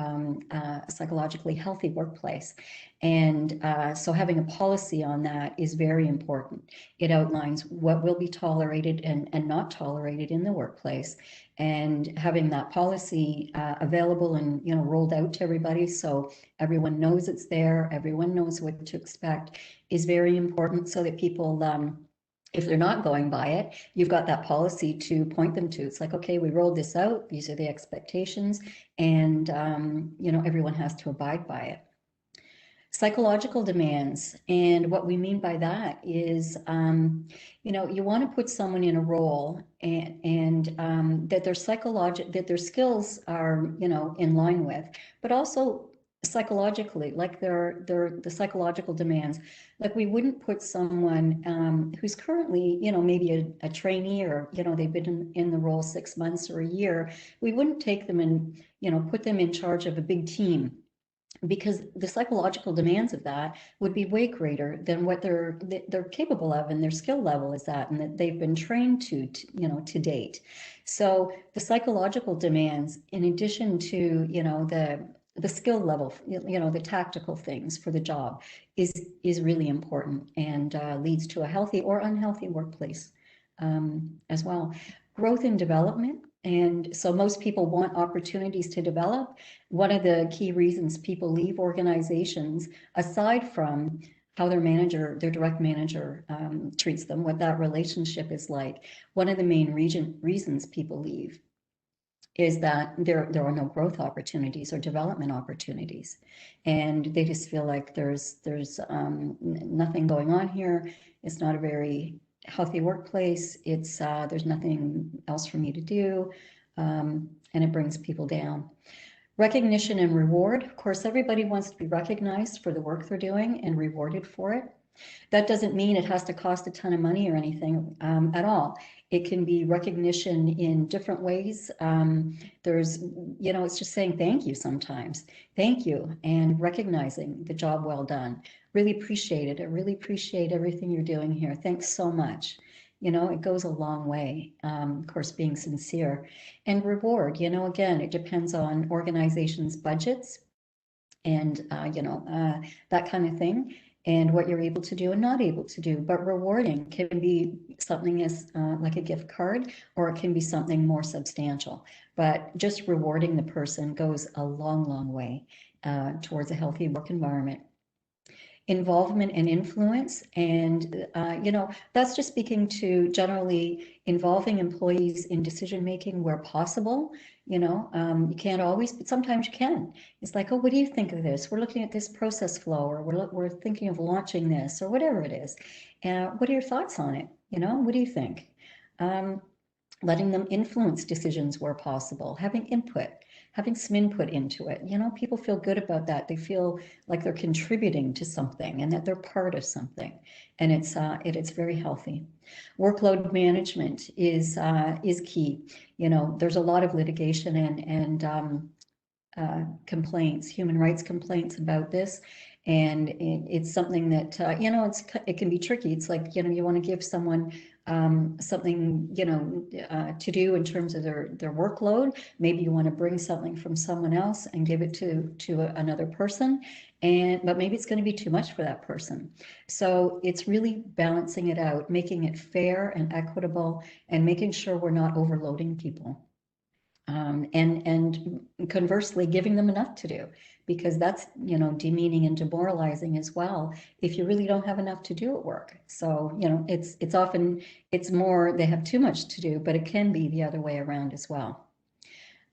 a psychologically healthy workplace. And so having a policy on that is very important. It outlines what will be tolerated and not tolerated in the workplace, and having that policy available and rolled out to everybody so everyone knows it's there, everyone knows what to expect, is very important, so that people, if they're not going by it, you've got that policy to point them to. It's like, okay, we rolled this out, these are the expectations, and everyone has to abide by it. Psychological demands, and what we mean by that is, you want to put someone in a role and that that their skills are, in line with, but also psychologically, like the psychological demands. Like, we wouldn't put someone who's currently, maybe a trainee, or, they've been in the role 6 months or a year. We wouldn't take them and, put them in charge of a big team, because the psychological demands of that would be way greater than what they're capable of, and their skill level is at, and that they've been trained to date. So the psychological demands, in addition to the skill level, the tactical things for the job, is really important, and leads to a healthy or unhealthy workplace as well. Growth and development. And so most people want opportunities to develop. One of the key reasons people leave organizations, aside from how their direct manager treats them, what that relationship is like, one of the main reasons people leave is that there are no growth opportunities or development opportunities. And they just feel like there's nothing going on here. It's not a very healthy workplace. It's there's nothing else for me to do, and it brings people down. Recognition and reward. Of course, everybody wants to be recognized for the work they're doing and rewarded for it. That doesn't mean it has to cost a ton of money or anything at all. It can be recognition in different ways. There's, it's just saying thank you sometimes. Thank you, and recognizing the job well done. Really appreciate it. I really appreciate everything you're doing here. Thanks so much. It goes a long way. Of course, being sincere. And reward, again, it depends on organizations' budgets and, that kind of thing, and what you're able to do and not able to do. But rewarding can be something as like a gift card, or it can be something more substantial. But just rewarding the person goes a long, long way towards a healthy work environment. Involvement and influence, and that's just speaking to generally involving employees in decision making where possible. You can't always, but sometimes you can. It's like, oh, what do you think of this? We're looking at this process flow, or we're thinking of launching this, or whatever it is. What are your thoughts on it? What do you think? Letting them influence decisions where possible, having input, having some input into it. People feel good about that. They feel like they're contributing to something and that they're part of something, and it's very healthy. Workload management is key. There's a lot of litigation and complaints, human rights complaints about this, and it's something that it can be tricky. It's like you want to give someone something to do in terms of their workload. Maybe you want to bring something from someone else and give it to another person, but maybe it's going to be too much for that person. So it's really balancing it out, making it fair and equitable, and making sure we're not overloading people. And conversely, giving them enough to do, because that's demeaning and demoralizing as well if you really don't have enough to do at work. So it's often more they have too much to do, but it can be the other way around as well.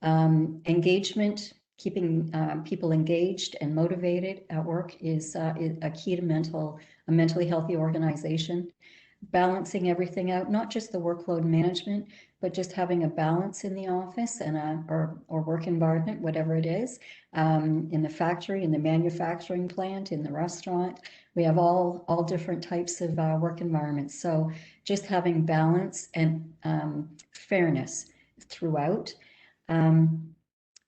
Engagement, keeping people engaged and motivated at work is a key to a mentally healthy organization. Balancing everything out, not just the workload management, but just having a balance in the office and or work environment, whatever it is, in the factory, in the manufacturing plant, in the restaurant. We have all different types of work environments. So just having balance and fairness throughout.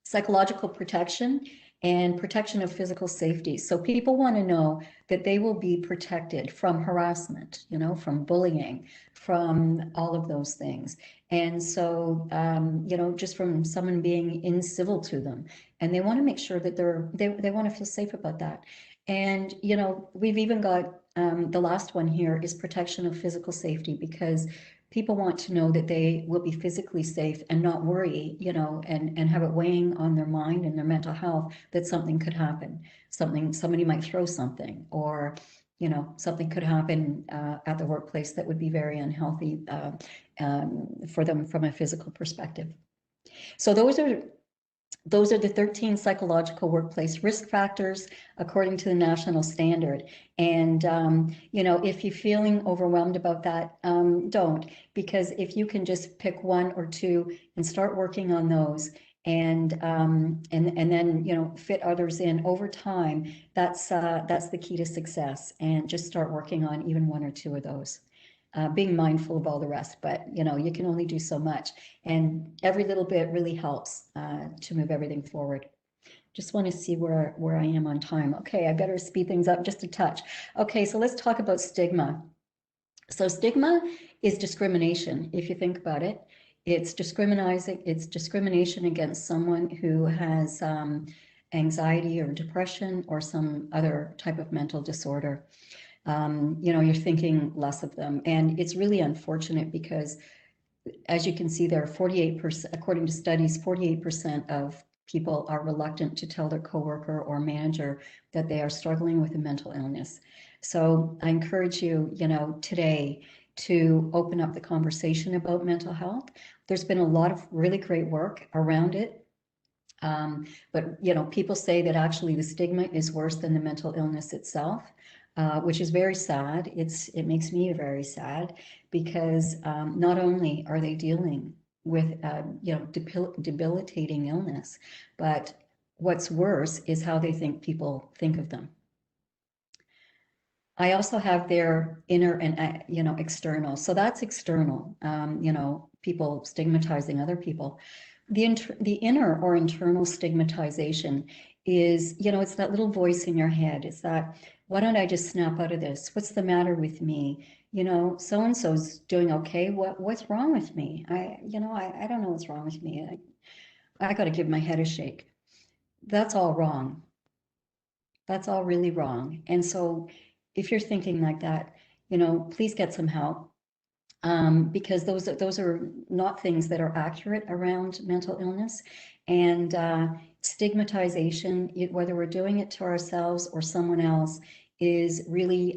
Psychological protection. and protection of physical safety. So people want to know that they will be protected from harassment, you know, from bullying, from all of those things. And so, you know, just from someone being incivil to them, and they want to make sure that they want to feel safe about that. And, you know, we've even got the last one here is protection of physical safety, because people want to know that they will be physically safe and not worry, you know, and have it weighing on their mind and their mental health that something could happen. Somebody might throw something, or, you know, something could happen at the workplace that would be very unhealthy for them from a physical perspective. So those are the 13 psychological workplace risk factors according to the national standard. And, you know, if you're feeling overwhelmed about that, don't, because if you can just pick one or two and start working on those, and then, you know, fit others in over time, that's the key to success. And just start working on even one or two of those. Being mindful of all the rest, but you know, you can only do so much, and every little bit really helps to move everything forward. Just want to see where I am on time. Okay, I better speed things up just a touch. Okay, so let's talk about stigma. So stigma is discrimination, if you think about it. It's discrimination against someone who has anxiety or depression or some other type of mental disorder. You know, you're thinking less of them. And it's really unfortunate because, as you can see there, 48%, according to studies, 48% of people are reluctant to tell their coworker or manager that they are struggling with a mental illness. So I encourage you, you know, today to open up the conversation about mental health. There's been a lot of really great work around it. But, you know, people say that actually the stigma is worse than the mental illness itself. Which is very sad. It makes me very sad, because not only are they dealing with you know, debilitating illness, but what's worse is how they think people think of them. I also have their inner and you know, external. So that's external. You know, people stigmatizing other people. The inner or internal stigmatization is, you know, it's that little voice in your head. It's that, why don't I just snap out of this? What's the matter with me? You know, so-and-so's doing okay. What's wrong with me? You know, I don't know what's wrong with me. I got to give my head a shake. That's all wrong. That's all really wrong. And so if you're thinking like that, you know, please get some help. Because those are not things that are accurate around mental illness. And stigmatization, whether we're doing it to ourselves or someone else, is really,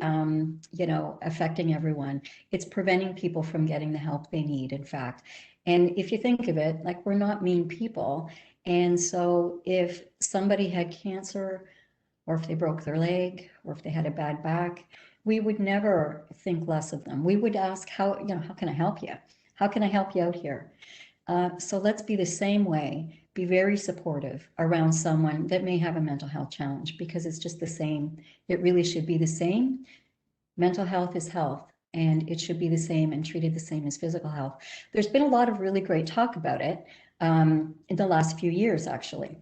you know, affecting everyone. It's preventing people from getting the help they need, in fact. And if you think of it, like, we're not mean people. And so if somebody had cancer, or if they broke their leg, or if they had a bad back, we would never think less of them. We would ask, how, you know, how can I help you? How can I help you out here? So let's be the same way, be very supportive around someone that may have a mental health challenge, because it's just the same. It really should be the same. Mental health is health, and it should be the same and treated the same as physical health. There's been a lot of really great talk about it in the last few years, actually.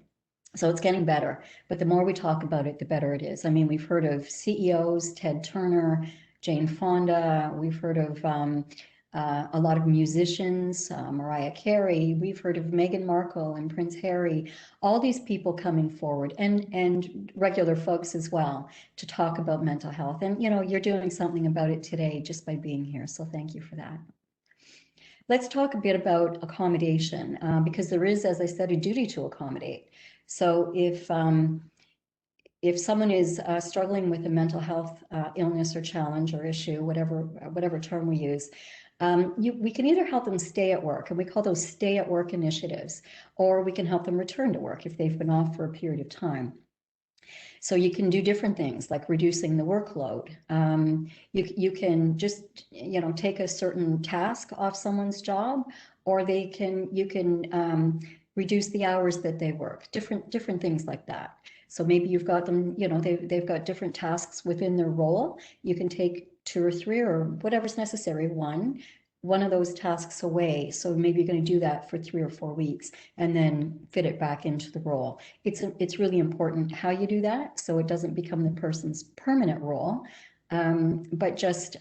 So it's getting better, but the more we talk about it, the better it is. I mean, we've heard of CEOs, Ted Turner, Jane Fonda. We've heard of a lot of musicians, Mariah Carey. We've heard of Meghan Markle and Prince Harry. All these people coming forward, and regular folks as well, to talk about mental health. And, you know, you're doing something about it today just by being here. So thank you for that. Let's talk a bit about accommodation, because there is, as I said, a duty to accommodate. So if someone is struggling with a mental health illness or challenge or issue, whatever term we use, we can either help them stay at work, and we call those stay at work initiatives, or we can help them return to work if they've been off for a period of time. So you can do different things like reducing the workload. You can just, you know, take a certain task off someone's job, or you can reduce the hours that they work, different things like that. So maybe you've got them, you know, they've got different tasks within their role. You can take 2 or 3 or whatever's necessary, one, one of those tasks away. So maybe you're going to do that for 3 or 4 weeks and then fit it back into the role. It's really important how you do that so it doesn't become the person's permanent role. But just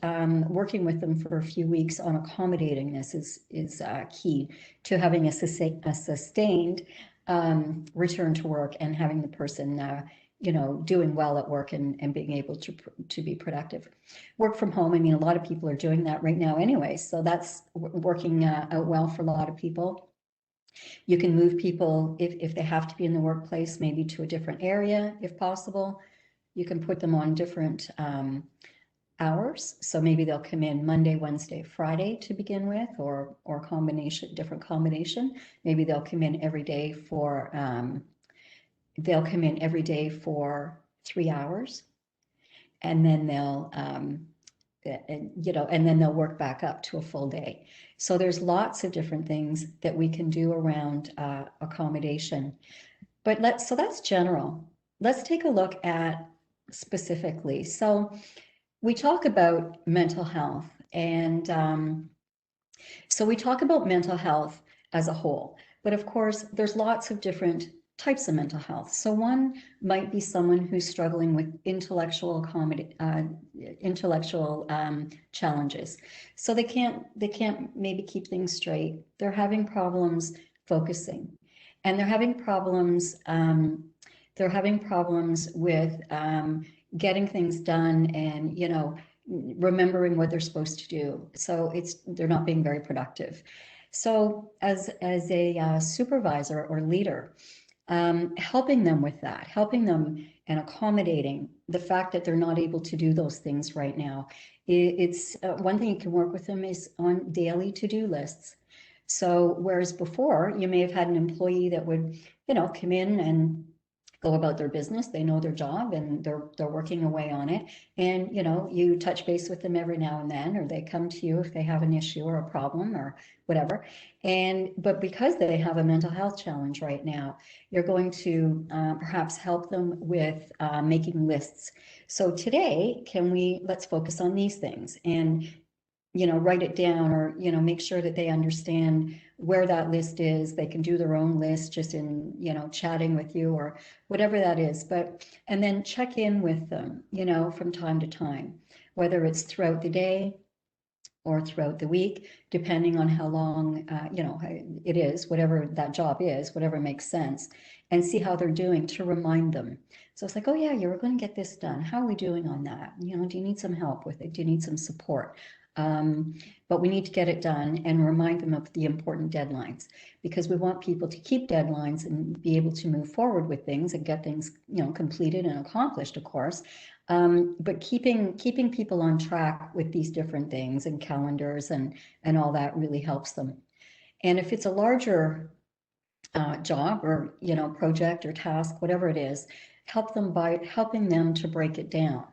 working with them for a few weeks on accommodating this is key to having a sustained return to work and having the person doing well at work and being able to be productive. Work from home, I mean, a lot of people are doing that right now anyway, so that's working out well for a lot of people. You can move people if they have to be in the workplace, maybe to a different area if possible. You can put them on different hours, so maybe they'll come in Monday, Wednesday, Friday to begin with, or different combination. Maybe they'll come in every day for 3 hours, and then they'll work back up to a full day. So there's lots of different things that we can do around accommodation. But so that's general. Let's take a look at specifically. So we talk about mental health, and so we talk about mental health as a whole, but of course there's lots of different types of mental health. So one might be someone who's struggling with intellectual challenges. So they can't maybe keep things straight. They're having problems focusing, and they're having problems with getting things done and remembering what they're supposed to do. So they're not being very productive. So as a supervisor or leader, helping them with that, helping them and accommodating the fact that they're not able to do those things right now. It's one thing you can work with them is on daily to-do lists. So whereas before you may have had an employee that would, come in and go about their business, they know their job and they're working away on it. And, you touch base with them every now and then, or they come to you if they have an issue or a problem or whatever. But because they have a mental health challenge right now, you're going to perhaps help them with making lists. So today, let's focus on these things and, write it down, or, make sure that they understand where that list is. They can do their own list just in, chatting with you or whatever that is. And then check in with them, from time to time, whether it's throughout the day or throughout the week, depending on how long, it is, whatever that job is, whatever makes sense, and see how they're doing to remind them. So it's like, oh yeah, you were going to get this done. How are we doing on that? Do you need some help with it? Do you need some support? But we need to get it done and remind them of the important deadlines, because we want people to keep deadlines and be able to move forward with things and get things, completed and accomplished, of course. But keeping people on track with these different things and calendars and all that really helps them. And if it's a larger job or, project or task, whatever it is, help them by helping them to break it down.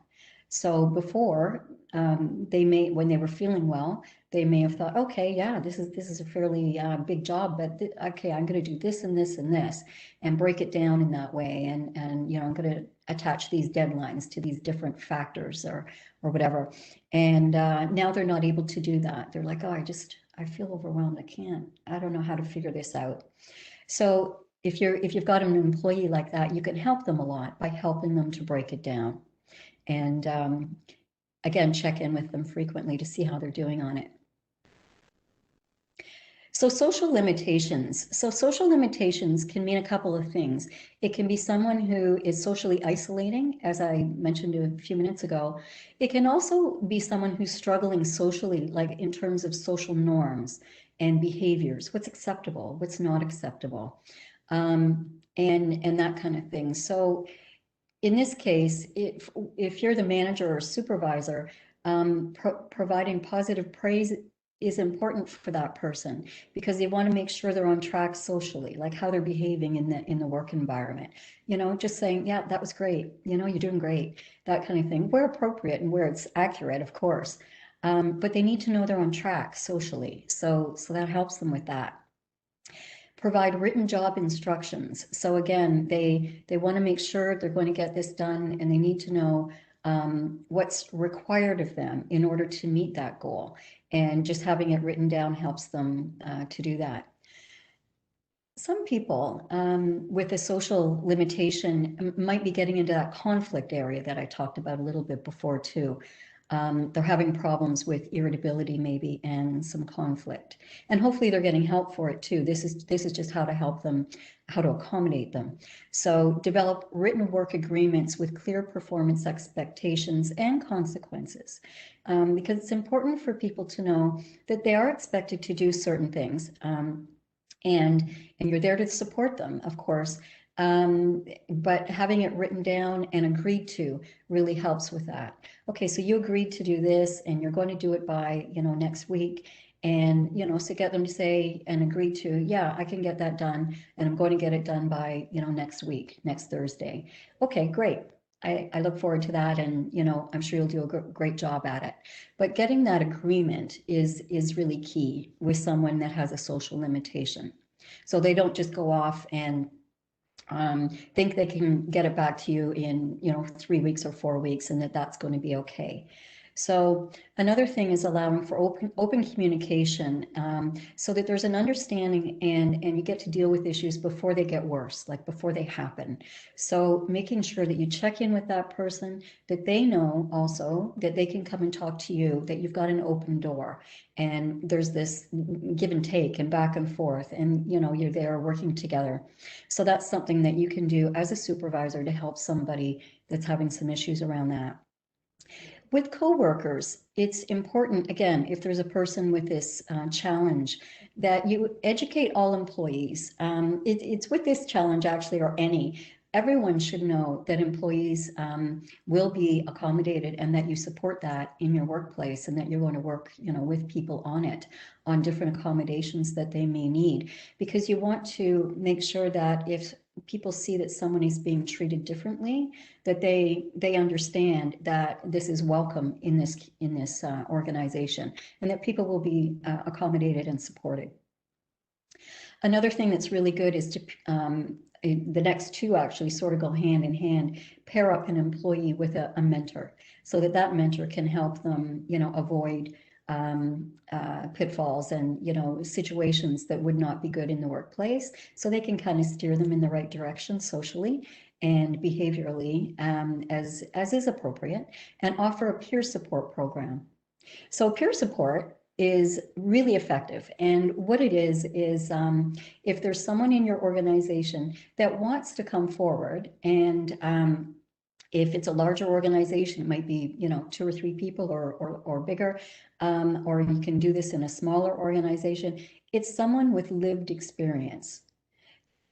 So before, when they were feeling well, they may have thought, okay, yeah, this is a fairly big job, but okay, I'm going to do this and this and this, and break it down in that way, and I'm going to attach these deadlines to these different factors or whatever. And now they're not able to do that. They're like, oh, I feel overwhelmed. I don't know how to figure this out. So if you've got an employee like that, you can help them a lot by helping them to break it down. And again, check in with them frequently to see how they're doing on it. So social limitations. So social limitations can mean a couple of things. It can be someone who is socially isolating, as I mentioned a few minutes ago. It can also be someone who's struggling socially, like in terms of social norms and behaviors, what's acceptable, what's not acceptable, and that kind of thing. So in this case, if you're the manager or supervisor, providing positive praise is important for that person, because they want to make sure they're on track socially, like how they're behaving in the work environment. Just saying, yeah, that was great. You're doing great, that kind of thing, where appropriate and where it's accurate, of course. But they need to know they're on track socially. So that helps them with that. Provide written job instructions. So again, they want to make sure they're going to get this done, and they need to know what's required of them in order to meet that goal. And just having it written down helps them to do that. Some people with a social limitation might be getting into that conflict area that I talked about a little bit before too. They're having problems with irritability maybe and some conflict. And hopefully they're getting help for it too. This is just how to help them, how to accommodate them. So develop written work agreements with clear performance expectations and consequences. Because it's important for people to know that they are expected to do certain things. And you're there to support them, of course. But having it written down and agreed to really helps with that. Okay, so you agreed to do this and you're going to do it by, next week. And, so get them to say and agree to, yeah, I can get that done and I'm going to get it done by, next week, next Thursday. Okay, great. I look forward to that, and I'm sure you'll do a great job at it. But getting that agreement is really key with someone that has a social limitation. So they don't just go off and think they can get it back to you in 3 weeks or 4 weeks, and that's going to be okay. So another thing is allowing for open communication, so that there's an understanding and you get to deal with issues before they get worse, like before they happen. So making sure that you check in with that person, that they know also that they can come and talk to you, that you've got an open door, and there's this give and take and back and forth, and you're there working together. So that's something that you can do as a supervisor to help somebody that's having some issues around that. With coworkers, it's important, again, if there's a person with this challenge, that you educate all employees. It's with this challenge, actually, or any, everyone should know that employees will be accommodated and that you support that in your workplace, and that you're going to work, with people on it, on different accommodations that they may need, because you want to make sure that if people see that someone is being treated differently, that they understand that this is welcome in this organization, and that people will be accommodated and supported. Another thing that's really good is to the next two actually sort of go hand in hand. Pair up an employee with a mentor, so that mentor can help them avoid pitfalls and situations that would not be good in the workplace, so they can kind of steer them in the right direction socially and behaviorally, as is appropriate, and offer a peer support program. So peer support is really effective, and what it is if there's someone in your organization that wants to come forward, and if it's a larger organization, it might be 2 or 3 people or bigger, or you can do this in a smaller organization. It's someone with lived experience.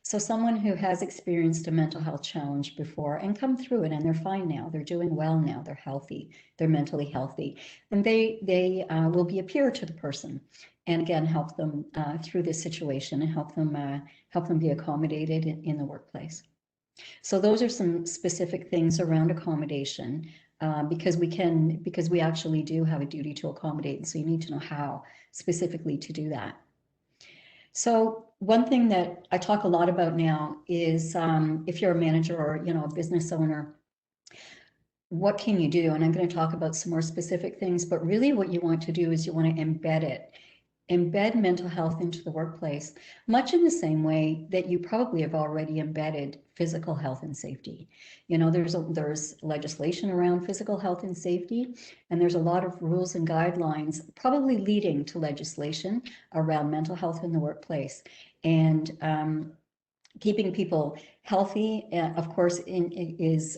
So someone who has experienced a mental health challenge before and come through it, and they're fine now, they're doing well now, they're healthy, they're mentally healthy, and they will be a peer to the person, and again help them through this situation, and help them be accommodated in the workplace. So those are some specific things around accommodation, because we actually do have a duty to accommodate, and so you need to know how specifically to do that. So one thing that I talk a lot about now is if you're a manager or a business owner, what can you do? And I'm going to talk about some more specific things, but really what you want to do is you want to embed mental health into the workplace, much in the same way that you probably have already embedded physical health and safety. There's legislation around physical health and safety, and there's a lot of rules and guidelines probably leading to legislation around mental health in the workplace. And keeping people healthy, of course, is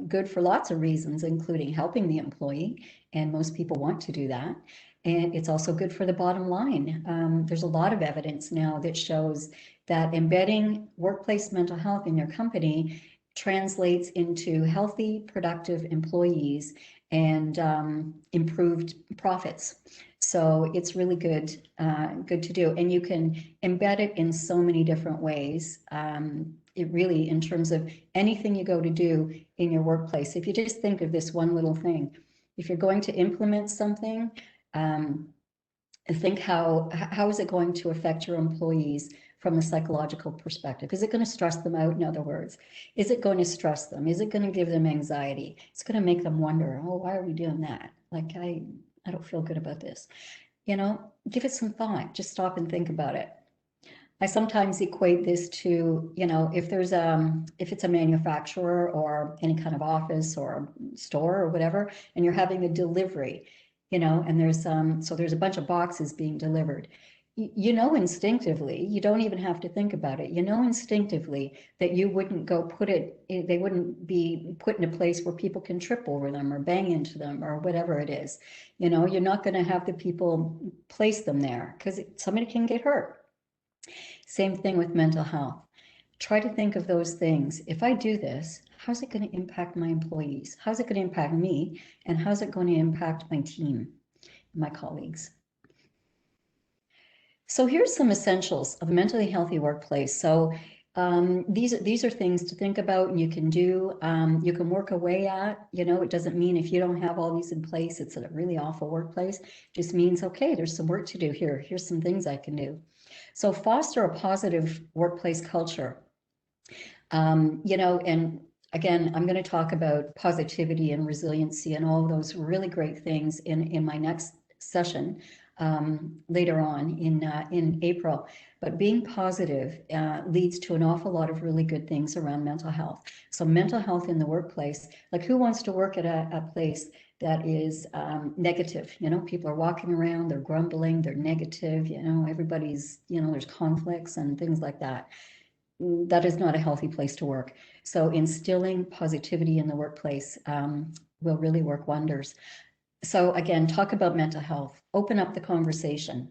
good for lots of reasons, including helping the employee, and most people want to do that. And it's also good for the bottom line. There's a lot of evidence now that shows that embedding workplace mental health in your company translates into healthy, productive employees and improved profits. So it's really good to do. And you can embed it in so many different ways. It really, in terms of anything you go to do in your workplace, if you just think of this one little thing, if you're going to implement something, think how is it going to affect your employees from a psychological perspective? Is it going to stress them out, in other words? Is it going to stress them? Is it going to give them anxiety? It's going to make them wonder, oh, why are we doing that? Like, I don't feel good about this. You know, give it some thought. Just stop and think about it. I sometimes equate this to, you know, if it's a manufacturer or any kind of office or store or whatever, and you're having a delivery, you know, and there's a bunch of boxes being delivered. You know instinctively, you don't even have to think about it. You know instinctively that you wouldn't go they wouldn't be put in a place where people can trip over them or bang into them or whatever it is. You know, you're not going to have the people place them there because somebody can get hurt. Same thing with mental health. Try to think of those things. If I do this, how's it going to impact my employees? How's it going to impact me? And how's it going to impact my team, my colleagues? So here's some essentials of a mentally healthy workplace. So these are things to think about and you can do, you can work away at. You know, it doesn't mean if you don't have all these in place, it's a really awful workplace. It just means, okay, there's some work to do here. Here's some things I can do. So foster a positive workplace culture. You know, and again, I'm going to talk about positivity and resiliency and all those really great things in my next session later on in April. But being positive leads to an awful lot of really good things around mental health. So mental health in the workplace, like who wants to work at a place that is negative? You know, people are walking around, they're grumbling, they're negative, you know, everybody's, you know, there's conflicts and things like that. That is not a healthy place to work. So instilling positivity in the workplace will really work wonders. So again, talk about mental health, open up the conversation.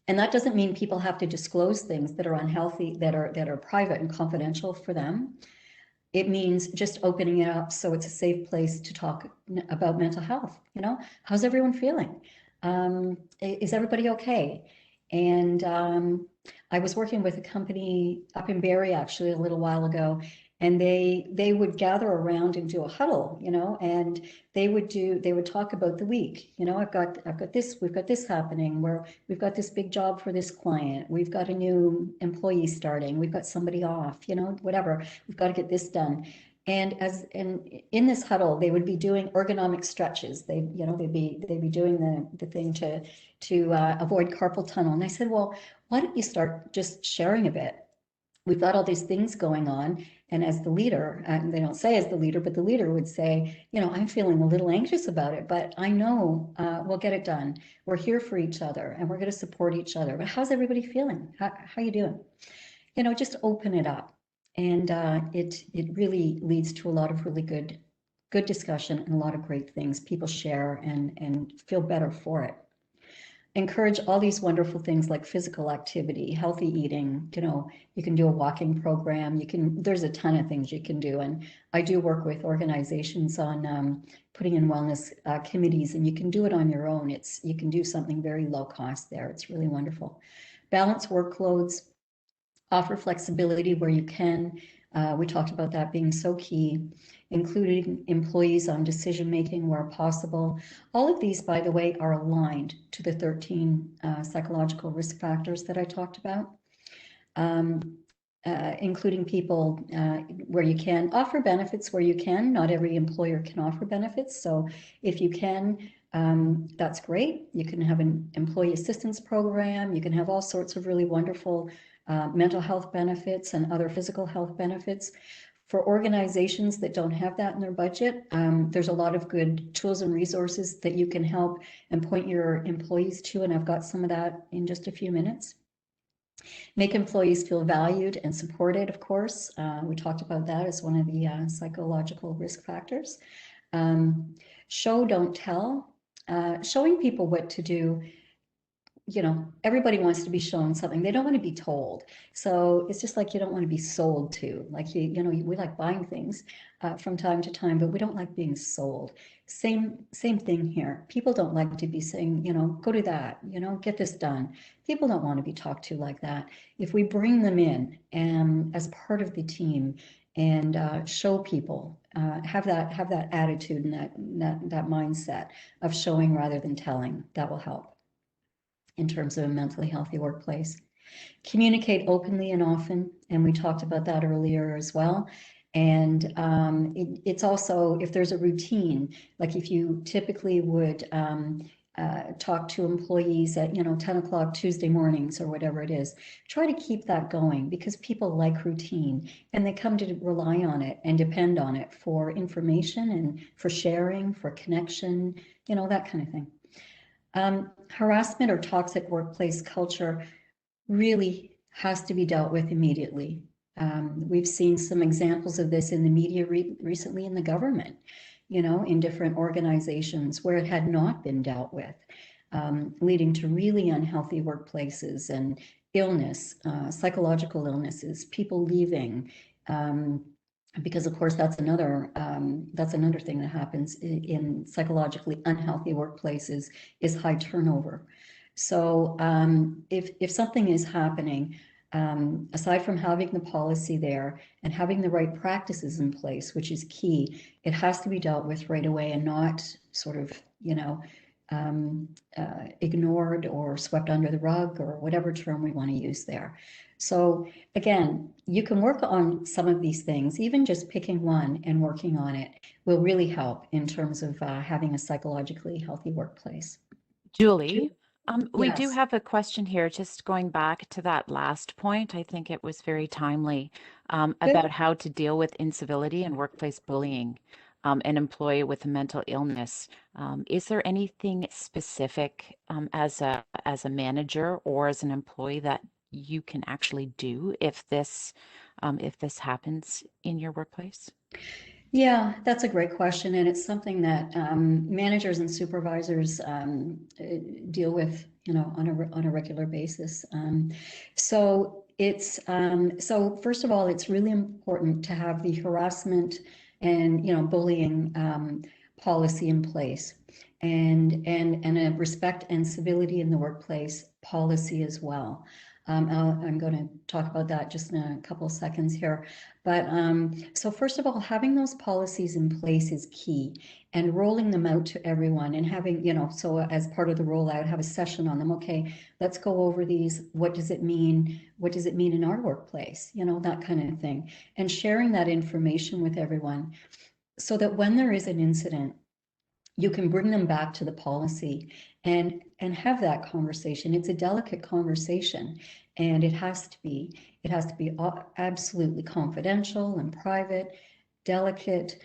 And that doesn't mean people have to disclose things that are unhealthy, that are private and confidential for them. It means just opening it up so it's a safe place to talk about mental health. You know, how's everyone feeling? Is everybody okay? And I was working with a company up in Barrie actually a little while ago, and they would gather around and do a huddle, you know, and they would talk about the week. You know, I've got this, we've got this happening, where we've got this big job for this client, we've got a new employee starting, we've got somebody off, you know, whatever, we've got to get this done. And in this huddle, they would be doing ergonomic stretches. They'd be doing the thing to avoid carpal tunnel. And I said, well, why don't you start just sharing a bit? We've got all these things going on. And as the leader, they don't say as the leader, but the leader would say, you know, I'm feeling a little anxious about it, but I know we'll get it done. We're here for each other and we're going to support each other. But how's everybody feeling? How you doing? You know, just open it up. And it really leads to a lot of really good discussion and a lot of great things. People share and feel better for it. Encourage all these wonderful things like physical activity, healthy eating. You know, you can do a walking program. There's a ton of things you can do. And I do work with organizations on putting in wellness committees, and you can do it on your own. You can do something very low cost there. It's really wonderful. Balance workloads, offer flexibility where you can. We talked about that being so key, including employees on decision-making where possible. All of these, by the way, are aligned to the 13 psychological risk factors that I talked about, including people where you can offer benefits where you can. Not every employer can offer benefits. So if you can, that's great. You can have an employee assistance program. You can have all sorts of really wonderful mental health benefits and other physical health benefits. For organizations that don't have that in their budget, there's a lot of good tools and resources that you can help and point your employees to, and I've got some of that in just a few minutes. Make employees feel valued and supported, of course. We talked about that as one of the psychological risk factors. Show, don't tell. Showing people what to do. You know, everybody wants to be shown something. They don't want to be told. So it's just like you don't want to be sold to. Like, you know, we like buying things from time to time, but we don't like being sold. Same thing here. People don't like to be saying, you know, go do that, you know, get this done. People don't want to be talked to like that. If we bring them in as part of the team and show people, have that attitude and that mindset of showing rather than telling, that will help in terms of a mentally healthy workplace. Communicate openly and often, and we talked about that earlier as well. And it's also, if there's a routine, like if you typically would talk to employees at 10 o'clock Tuesday mornings or whatever it is, try to keep that going, because people like routine and they come to rely on it and depend on it for information and for sharing, for connection, that kind of thing. Harassment or toxic workplace culture really has to be dealt with immediately. We've seen some examples of this in the media recently, in the government, in different organizations where it had not been dealt with, leading to really unhealthy workplaces and illness, psychological illnesses, people leaving, because of course that's another thing that happens in psychologically unhealthy workplaces, is high turnover. So if something is happening, aside from having the policy there and having the right practices in place, which is key, it has to be dealt with right away and not sort of, ignored or swept under the rug, or whatever term we want to use there. So again, you can work on some of these things. Even just picking one and working on it will really help in terms of having a psychologically healthy workplace. Julie, we do Yes. have a question here, just going back to that last point. I think it was very timely, about how to deal with incivility and workplace bullying, an employee with a mental illness. Is there anything specific, as a manager or as an employee, that you can actually do if this happens in your workplace? Yeah, that's a great question, and it's something that managers and supervisors deal with, on a regular basis. So first of all, it's really important to have the harassment and bullying policy in place, and a respect and civility in the workplace policy as well. I'm going to talk about that just in a couple of seconds here. But so first of all, having those policies in place is key, and rolling them out to everyone, and having, so as part of the rollout, have a session on them. Okay, let's go over these. What does it mean? What does it mean in our workplace? That kind of thing. And sharing that information with everyone, so that when there is an incident, you can bring them back to the policy and have that conversation. It's a delicate conversation, and it has to be absolutely confidential and private, delicate.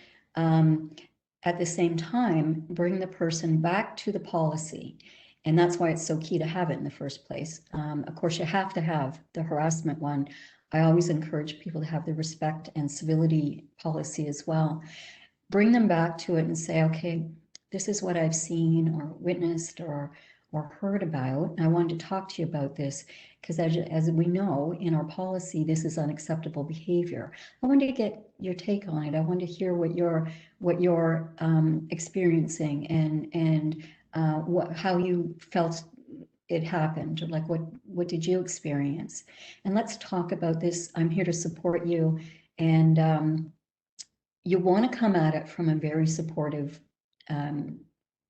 At the same time, bring the person back to the policy. And that's why it's so key to have it in the first place. Of course, you have to have the harassment one. I always encourage people to have the respect and civility policy as well. Bring them back to it and say, okay, this is what I've seen or witnessed or heard about. I wanted to talk to you about this because, as we know in our policy, this is unacceptable behavior. I wanted to get your take on it. I wanted to hear what you're experiencing, and how you felt it happened, or like what did you experience? And let's talk about this. I'm here to support you, and you want to come at it from a very supportive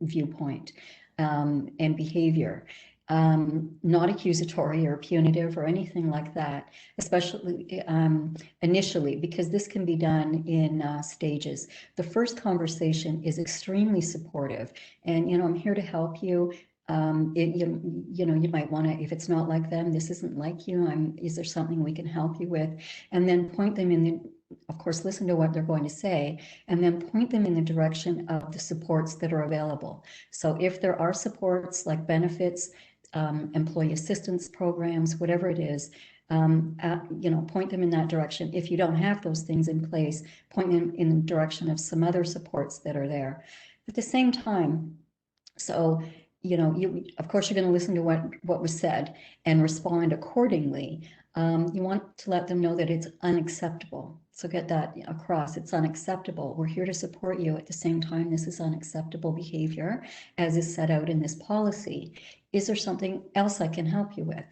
viewpoint and behavior, not accusatory or punitive or anything like that, especially initially, because this can be done in stages. The first conversation is extremely supportive, and I'm here to help you. You might want to, if it's not like them, this isn't like you, is there something we can help you with? And then point them in the, of course, listen to what they're going to say, and then point them in the direction of the supports that are available. So if there are supports like benefits, employee assistance programs, whatever it is, point them in that direction. If you don't have those things in place, point them in the direction of some other supports that are there. At the same time, so of course, you're going to listen to what was said and respond accordingly. You want to let them know that it's unacceptable. So get that across. It's unacceptable. We're here to support you. At the same time, this is unacceptable behavior as is set out in this policy. Is there something else I can help you with?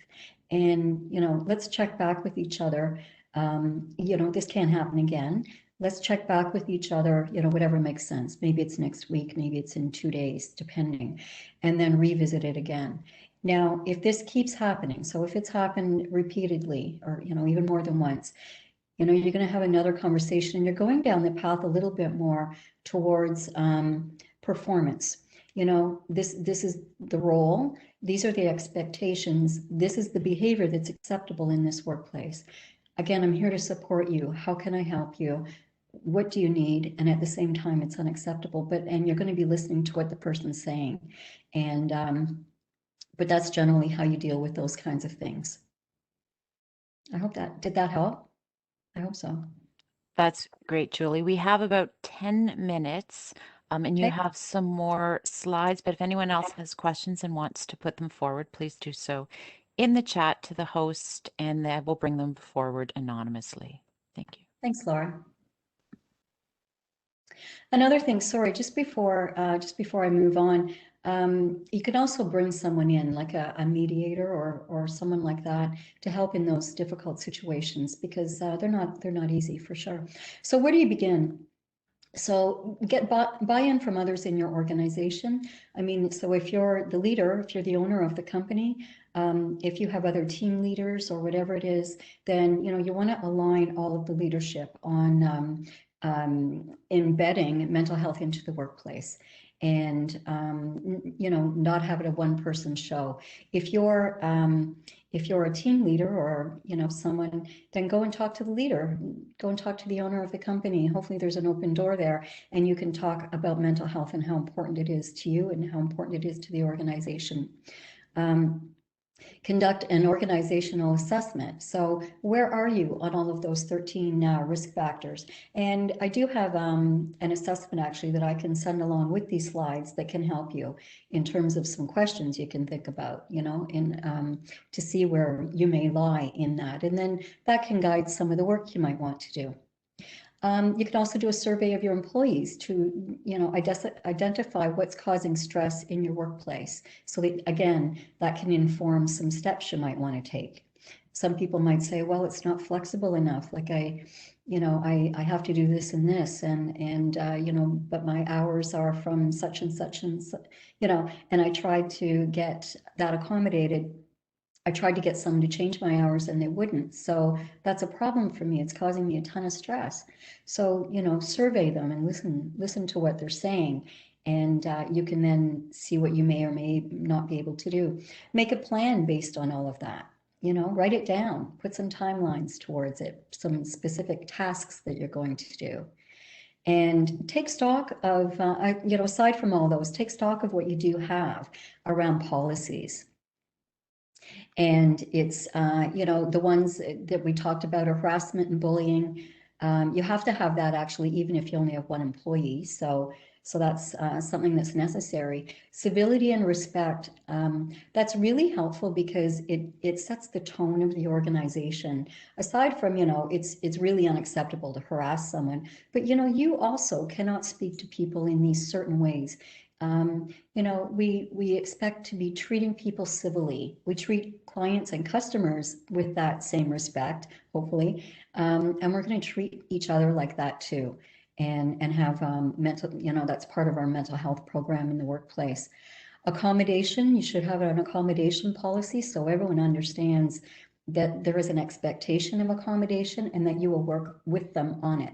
And, let's check back with each other. This can't happen again. Let's check back with each other, whatever makes sense. Maybe it's next week, maybe it's in 2 days, depending, and then revisit it again. Now, if this keeps happening, so if it's happened repeatedly or, even more than once, you're going to have another conversation and you're going down the path a little bit more towards performance. This is the role. These are the expectations. This is the behavior that's acceptable in this workplace. Again, I'm here to support you. How can I help you? What do you need? And at the same time, it's unacceptable. And you're going to be listening to what the person's saying. And but that's generally how you deal with those kinds of things. Did that help? I hope so. That's great, Julie. We have about 10 minutes, and you have some more slides, but if anyone else has questions and wants to put them forward, please do so in the chat to the host, and then we'll bring them forward anonymously. Thank you. Thanks, Laura. Another thing, sorry, just before I move on, you can also bring someone in, like a mediator or someone like that, to help in those difficult situations, because they're not easy for sure. So where do you begin? So get buy-in from others in your organization. I mean, so if you're the leader, if you're the owner of the company, if you have other team leaders or whatever it is, then you want to align all of the leadership on embedding mental health into the workplace, and not have it a one-person show. If you're a team leader or someone, then go and talk to the leader, go and talk to the owner of the company. Hopefully there's an open door there, and you can talk about mental health and how important it is to you and how important it is to the organization. Conduct an organizational assessment. So where are you on all of those 13 risk factors? And I do have an assessment actually that I can send along with these slides that can help you in terms of some questions you can think about, to see where you may lie in that. And then that can guide some of the work you might want to do. You can also do a survey of your employees to, identify what's causing stress in your workplace. So that, again, that can inform some steps you might want to take. Some people might say, well, it's not flexible enough. Like I have to do this and this, and but my hours are from such and such and, and I tried to get that accommodated. I tried to get someone to change my hours and they wouldn't. So that's a problem for me. It's causing me a ton of stress. So, survey them and listen to what they're saying. And you can then see what you may or may not be able to do. Make a plan based on all of that. Write it down, put some timelines towards it, some specific tasks that you're going to do. And take stock of, aside from all those, take stock of what you do have around policies. And it's, the ones that we talked about are harassment and bullying. You have to have that actually, even if you only have one employee. So that's something that's necessary. Civility and respect, that's really helpful because it sets the tone of the organization. Aside from, it's really unacceptable to harass someone, but you also cannot speak to people in these certain ways. We expect to be treating people civilly. We treat clients and customers with that same respect, hopefully, and we're going to treat each other like that too, and have mental, that's part of our mental health program in the workplace. Accommodation, you should have an accommodation policy so everyone understands that there is an expectation of accommodation and that you will work with them on it.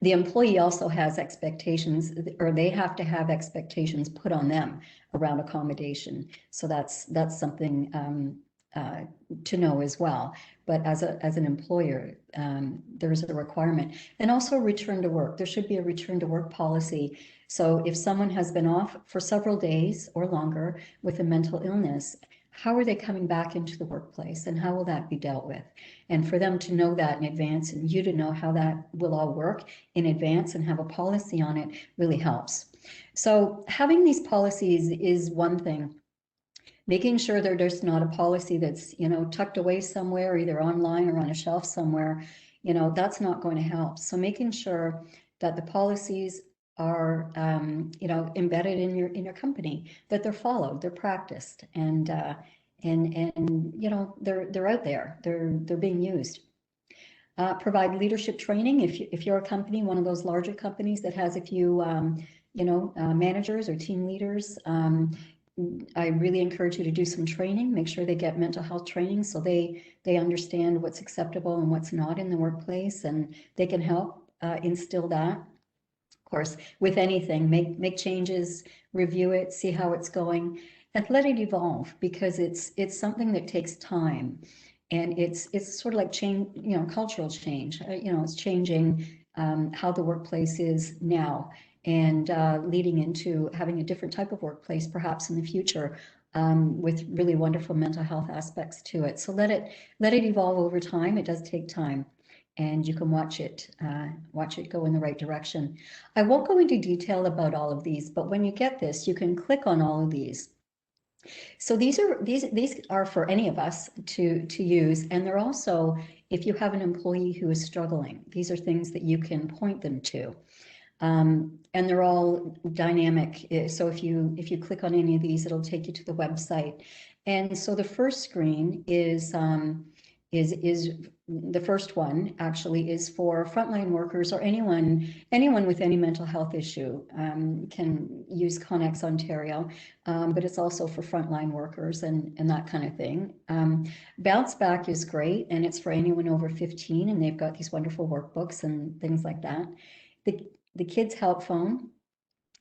The employee also has expectations, or they have to have expectations put on them around accommodation. So that's something to know as well. But as an employer, there's a requirement. And also return to work. There should be a return to work policy. So if someone has been off for several days or longer with a mental illness, how are they coming back into the workplace and how will that be dealt with? And for them to know that in advance and you to know how that will all work in advance and have a policy on it really helps. So having these policies is one thing. Making sure that there's not a policy that's, tucked away somewhere, either online or on a shelf somewhere, that's not going to help. So making sure that the policies are, embedded in your company, that they're followed, they're practiced, and they're out there, they're being used. Provide leadership training. If you're a company, one of those larger companies that has a few, managers or team leaders, I really encourage you to do some training, make sure they get mental health training so they understand what's acceptable and what's not in the workplace, and they can help instill that. Of course, with anything, make changes, review it, see how it's going, and let it evolve, because it's something that takes time, and it's sort of like change, cultural change. It's changing how the workplace is now, and leading into having a different type of workplace perhaps in the future, with really wonderful mental health aspects to it. So let it evolve over time. It does take time, and you can watch it go in the right direction. I won't go into detail about all of these, but when you get this, you can click on all of these. So these are for any of us to use, and they're also, if you have an employee who is struggling, these are things that you can point them to. And they're all dynamic. So if you click on any of these, it'll take you to the website. And so the first screen is the first one actually is for frontline workers, or anyone with any mental health issue can use Connex Ontario, but it's also for frontline workers and that kind of thing. Bounce Back is great, and it's for anyone over 15, and they've got these wonderful workbooks and things like that. The Kids Help Phone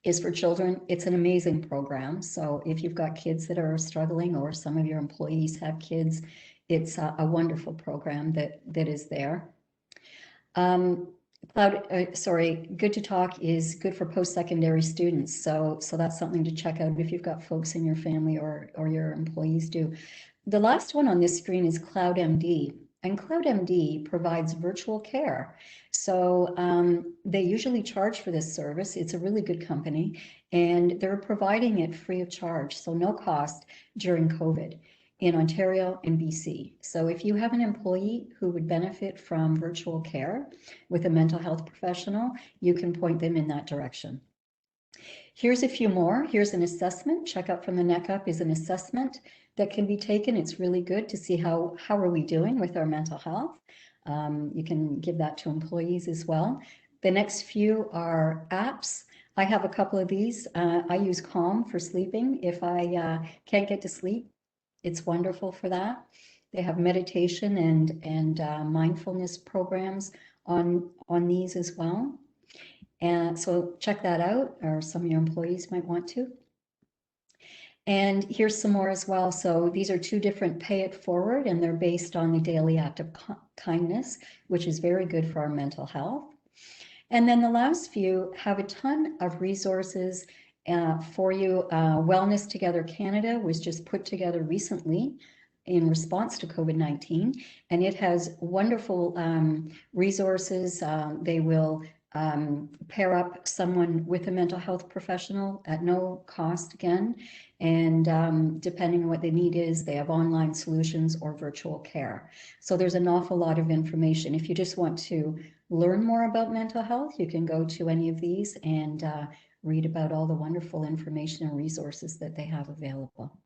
is for children. It's an amazing program. So if you've got kids that are struggling, or some of your employees have kids, it's a wonderful program that is there. Good to Talk is good for post-secondary students. So that's something to check out if you've got folks in your family, or your employees do. The last one on this screen is CloudMD. And CloudMD provides virtual care. So they usually charge for this service. It's a really good company, and they're providing it free of charge, so no cost during COVID in Ontario and BC. So if you have an employee who would benefit from virtual care with a mental health professional, you can point them in that direction. Here's a few more. Here's an assessment. Check Up from the Neck Up is an assessment that can be taken. It's really good to see how are we doing with our mental health. You can give that to employees as well. The next few are apps. I have a couple of these. I use Calm for sleeping. If I can't get to sleep, it's wonderful for that. They have meditation and mindfulness programs on these as well. And so check that out, or some of your employees might want to. And here's some more as well. So these are two different Pay It Forward, and they're based on the daily act of kindness, which is very good for our mental health. And then the last few have a ton of resources for you. Wellness Together Canada was just put together recently in response to COVID-19, and it has wonderful resources. They will pair up someone with a mental health professional at no cost again, and depending on what the need is, they have online solutions or virtual care. So there's an awful lot of information. If you just want to learn more about mental health, you can go to any of these and read about all the wonderful information and resources that they have available.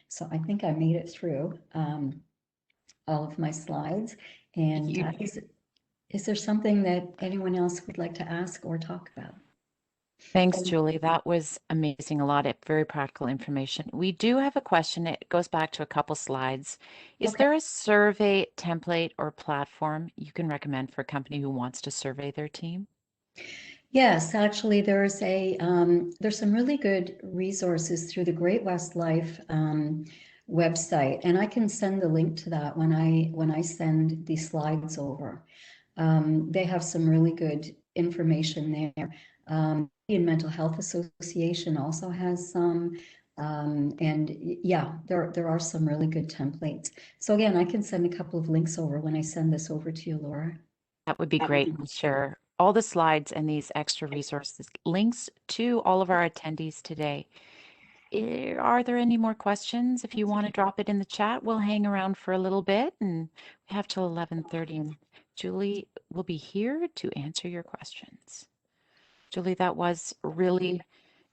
So I think I made it through all of my slides. And is there something that anyone else would like to ask or talk about? Thanks, Julie. That was amazing. A lot of very practical information. We do have a question. It goes back to a couple slides. Is there a survey template or platform you can recommend for a company who wants to survey their team? Yes, actually, there's some really good resources through the Great West Life website, and I can send the link to that when I send the slides over. They have some really good information there. The Mental Health Association also has some, and yeah, there are some really good templates. So again, I can send a couple of links over when I send this over to you, Laura. That would be great. We'll share all the slides and these extra resources, links to all of our attendees today. Are there any more questions? If you want to drop it in the chat, we'll hang around for a little bit, and we have till 11:30, and Julie will be here to answer your questions. Julie, that was really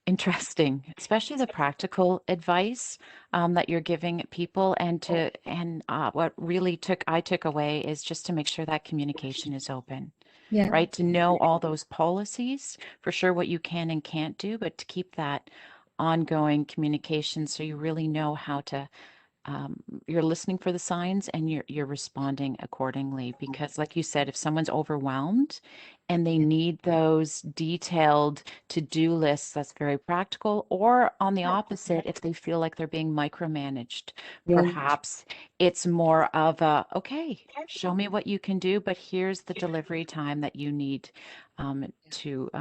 interesting, especially the practical advice that you're giving people, and what really I took away is just to make sure that communication is open. Yeah. Right? To know all those policies, for sure what you can and can't do, but to keep that ongoing communication, so you really know how to you're listening for the signs and you're responding accordingly. Because like you said, if someone's overwhelmed and they need those detailed to-do lists, that's very practical. Or on the opposite, if they feel like they're being micromanaged, Yeah. perhaps it's more of a, okay, show me what you can do, but here's the delivery time that you need to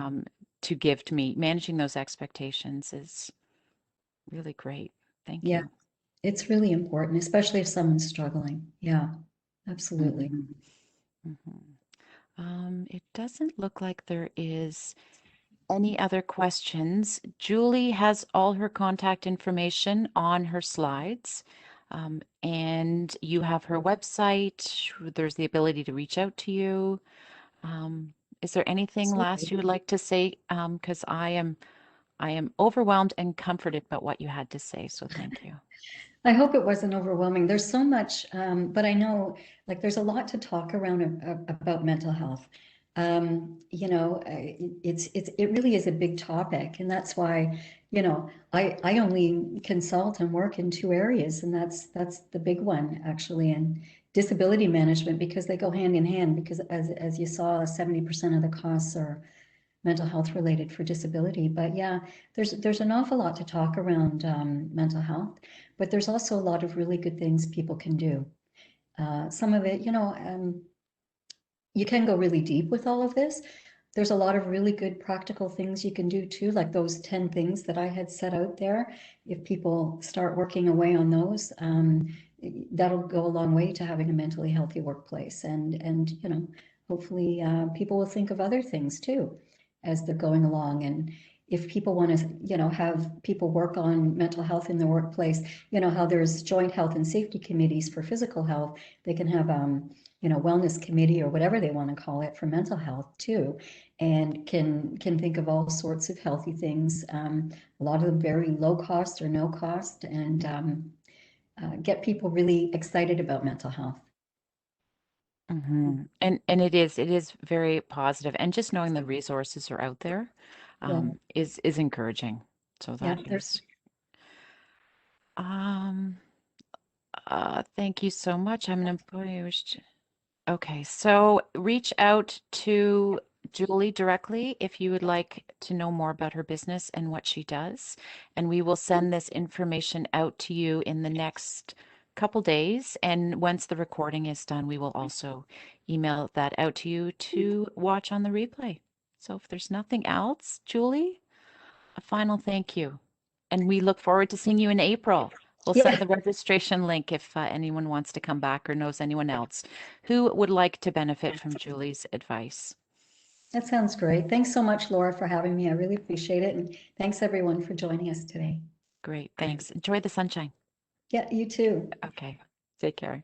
give to me. Managing those expectations is really great. Thank Yeah, you. it's really important, especially if someone's struggling. Yeah, absolutely. Mhm. Mhm. It doesn't look like there is any other questions. Julie has all her contact information on her slides, and you have her website. There's the ability to reach out to you. Um, is there anything last Absolutely. you would like to say? Because I am overwhelmed and comforted by what you had to say, so thank you. I hope it wasn't overwhelming. There's so much, but I know like there's a lot to talk around about mental health. It really is a big topic, and that's why, I only consult and work in two areas, and that's the big one actually, and disability management, because they go hand in hand, because as you saw, 70% of the costs are mental health related for disability. But yeah, there's an awful lot to talk around mental health, but there's also a lot of really good things people can do. Some of it, you can go really deep with all of this. There's a lot of really good practical things you can do too, like those 10 things that I had set out there. If people start working away on those, that'll go a long way to having a mentally healthy workplace. And hopefully people will think of other things too as they're going along. And if people want to, have people work on mental health in their workplace, how there's joint health and safety committees for physical health, they can have wellness committee or whatever they want to call it for mental health too, and can think of all sorts of healthy things. A lot of them very low cost or no cost, and get people really excited about mental health. And it is very positive, and just knowing the resources are out there Yeah, is encouraging. So yeah, that is um thank you so much. I'm an employee who okay, so reach out to Julie directly if you would like to know more about her business and what she does. And we will send this information out to you in the next couple days. And once the recording is done, we will also email that out to you to watch on the replay. So if there's nothing else, Julie, a final thank you. And we look forward to seeing you in April. We'll send yeah, the registration link if anyone wants to come back or knows anyone else who would like to benefit from Julie's advice. that sounds great. Thanks so much, Laura, for having me. I really appreciate it, and thanks everyone for joining us today. Great, thanks. Enjoy the sunshine. Yeah, you too. Okay, take care.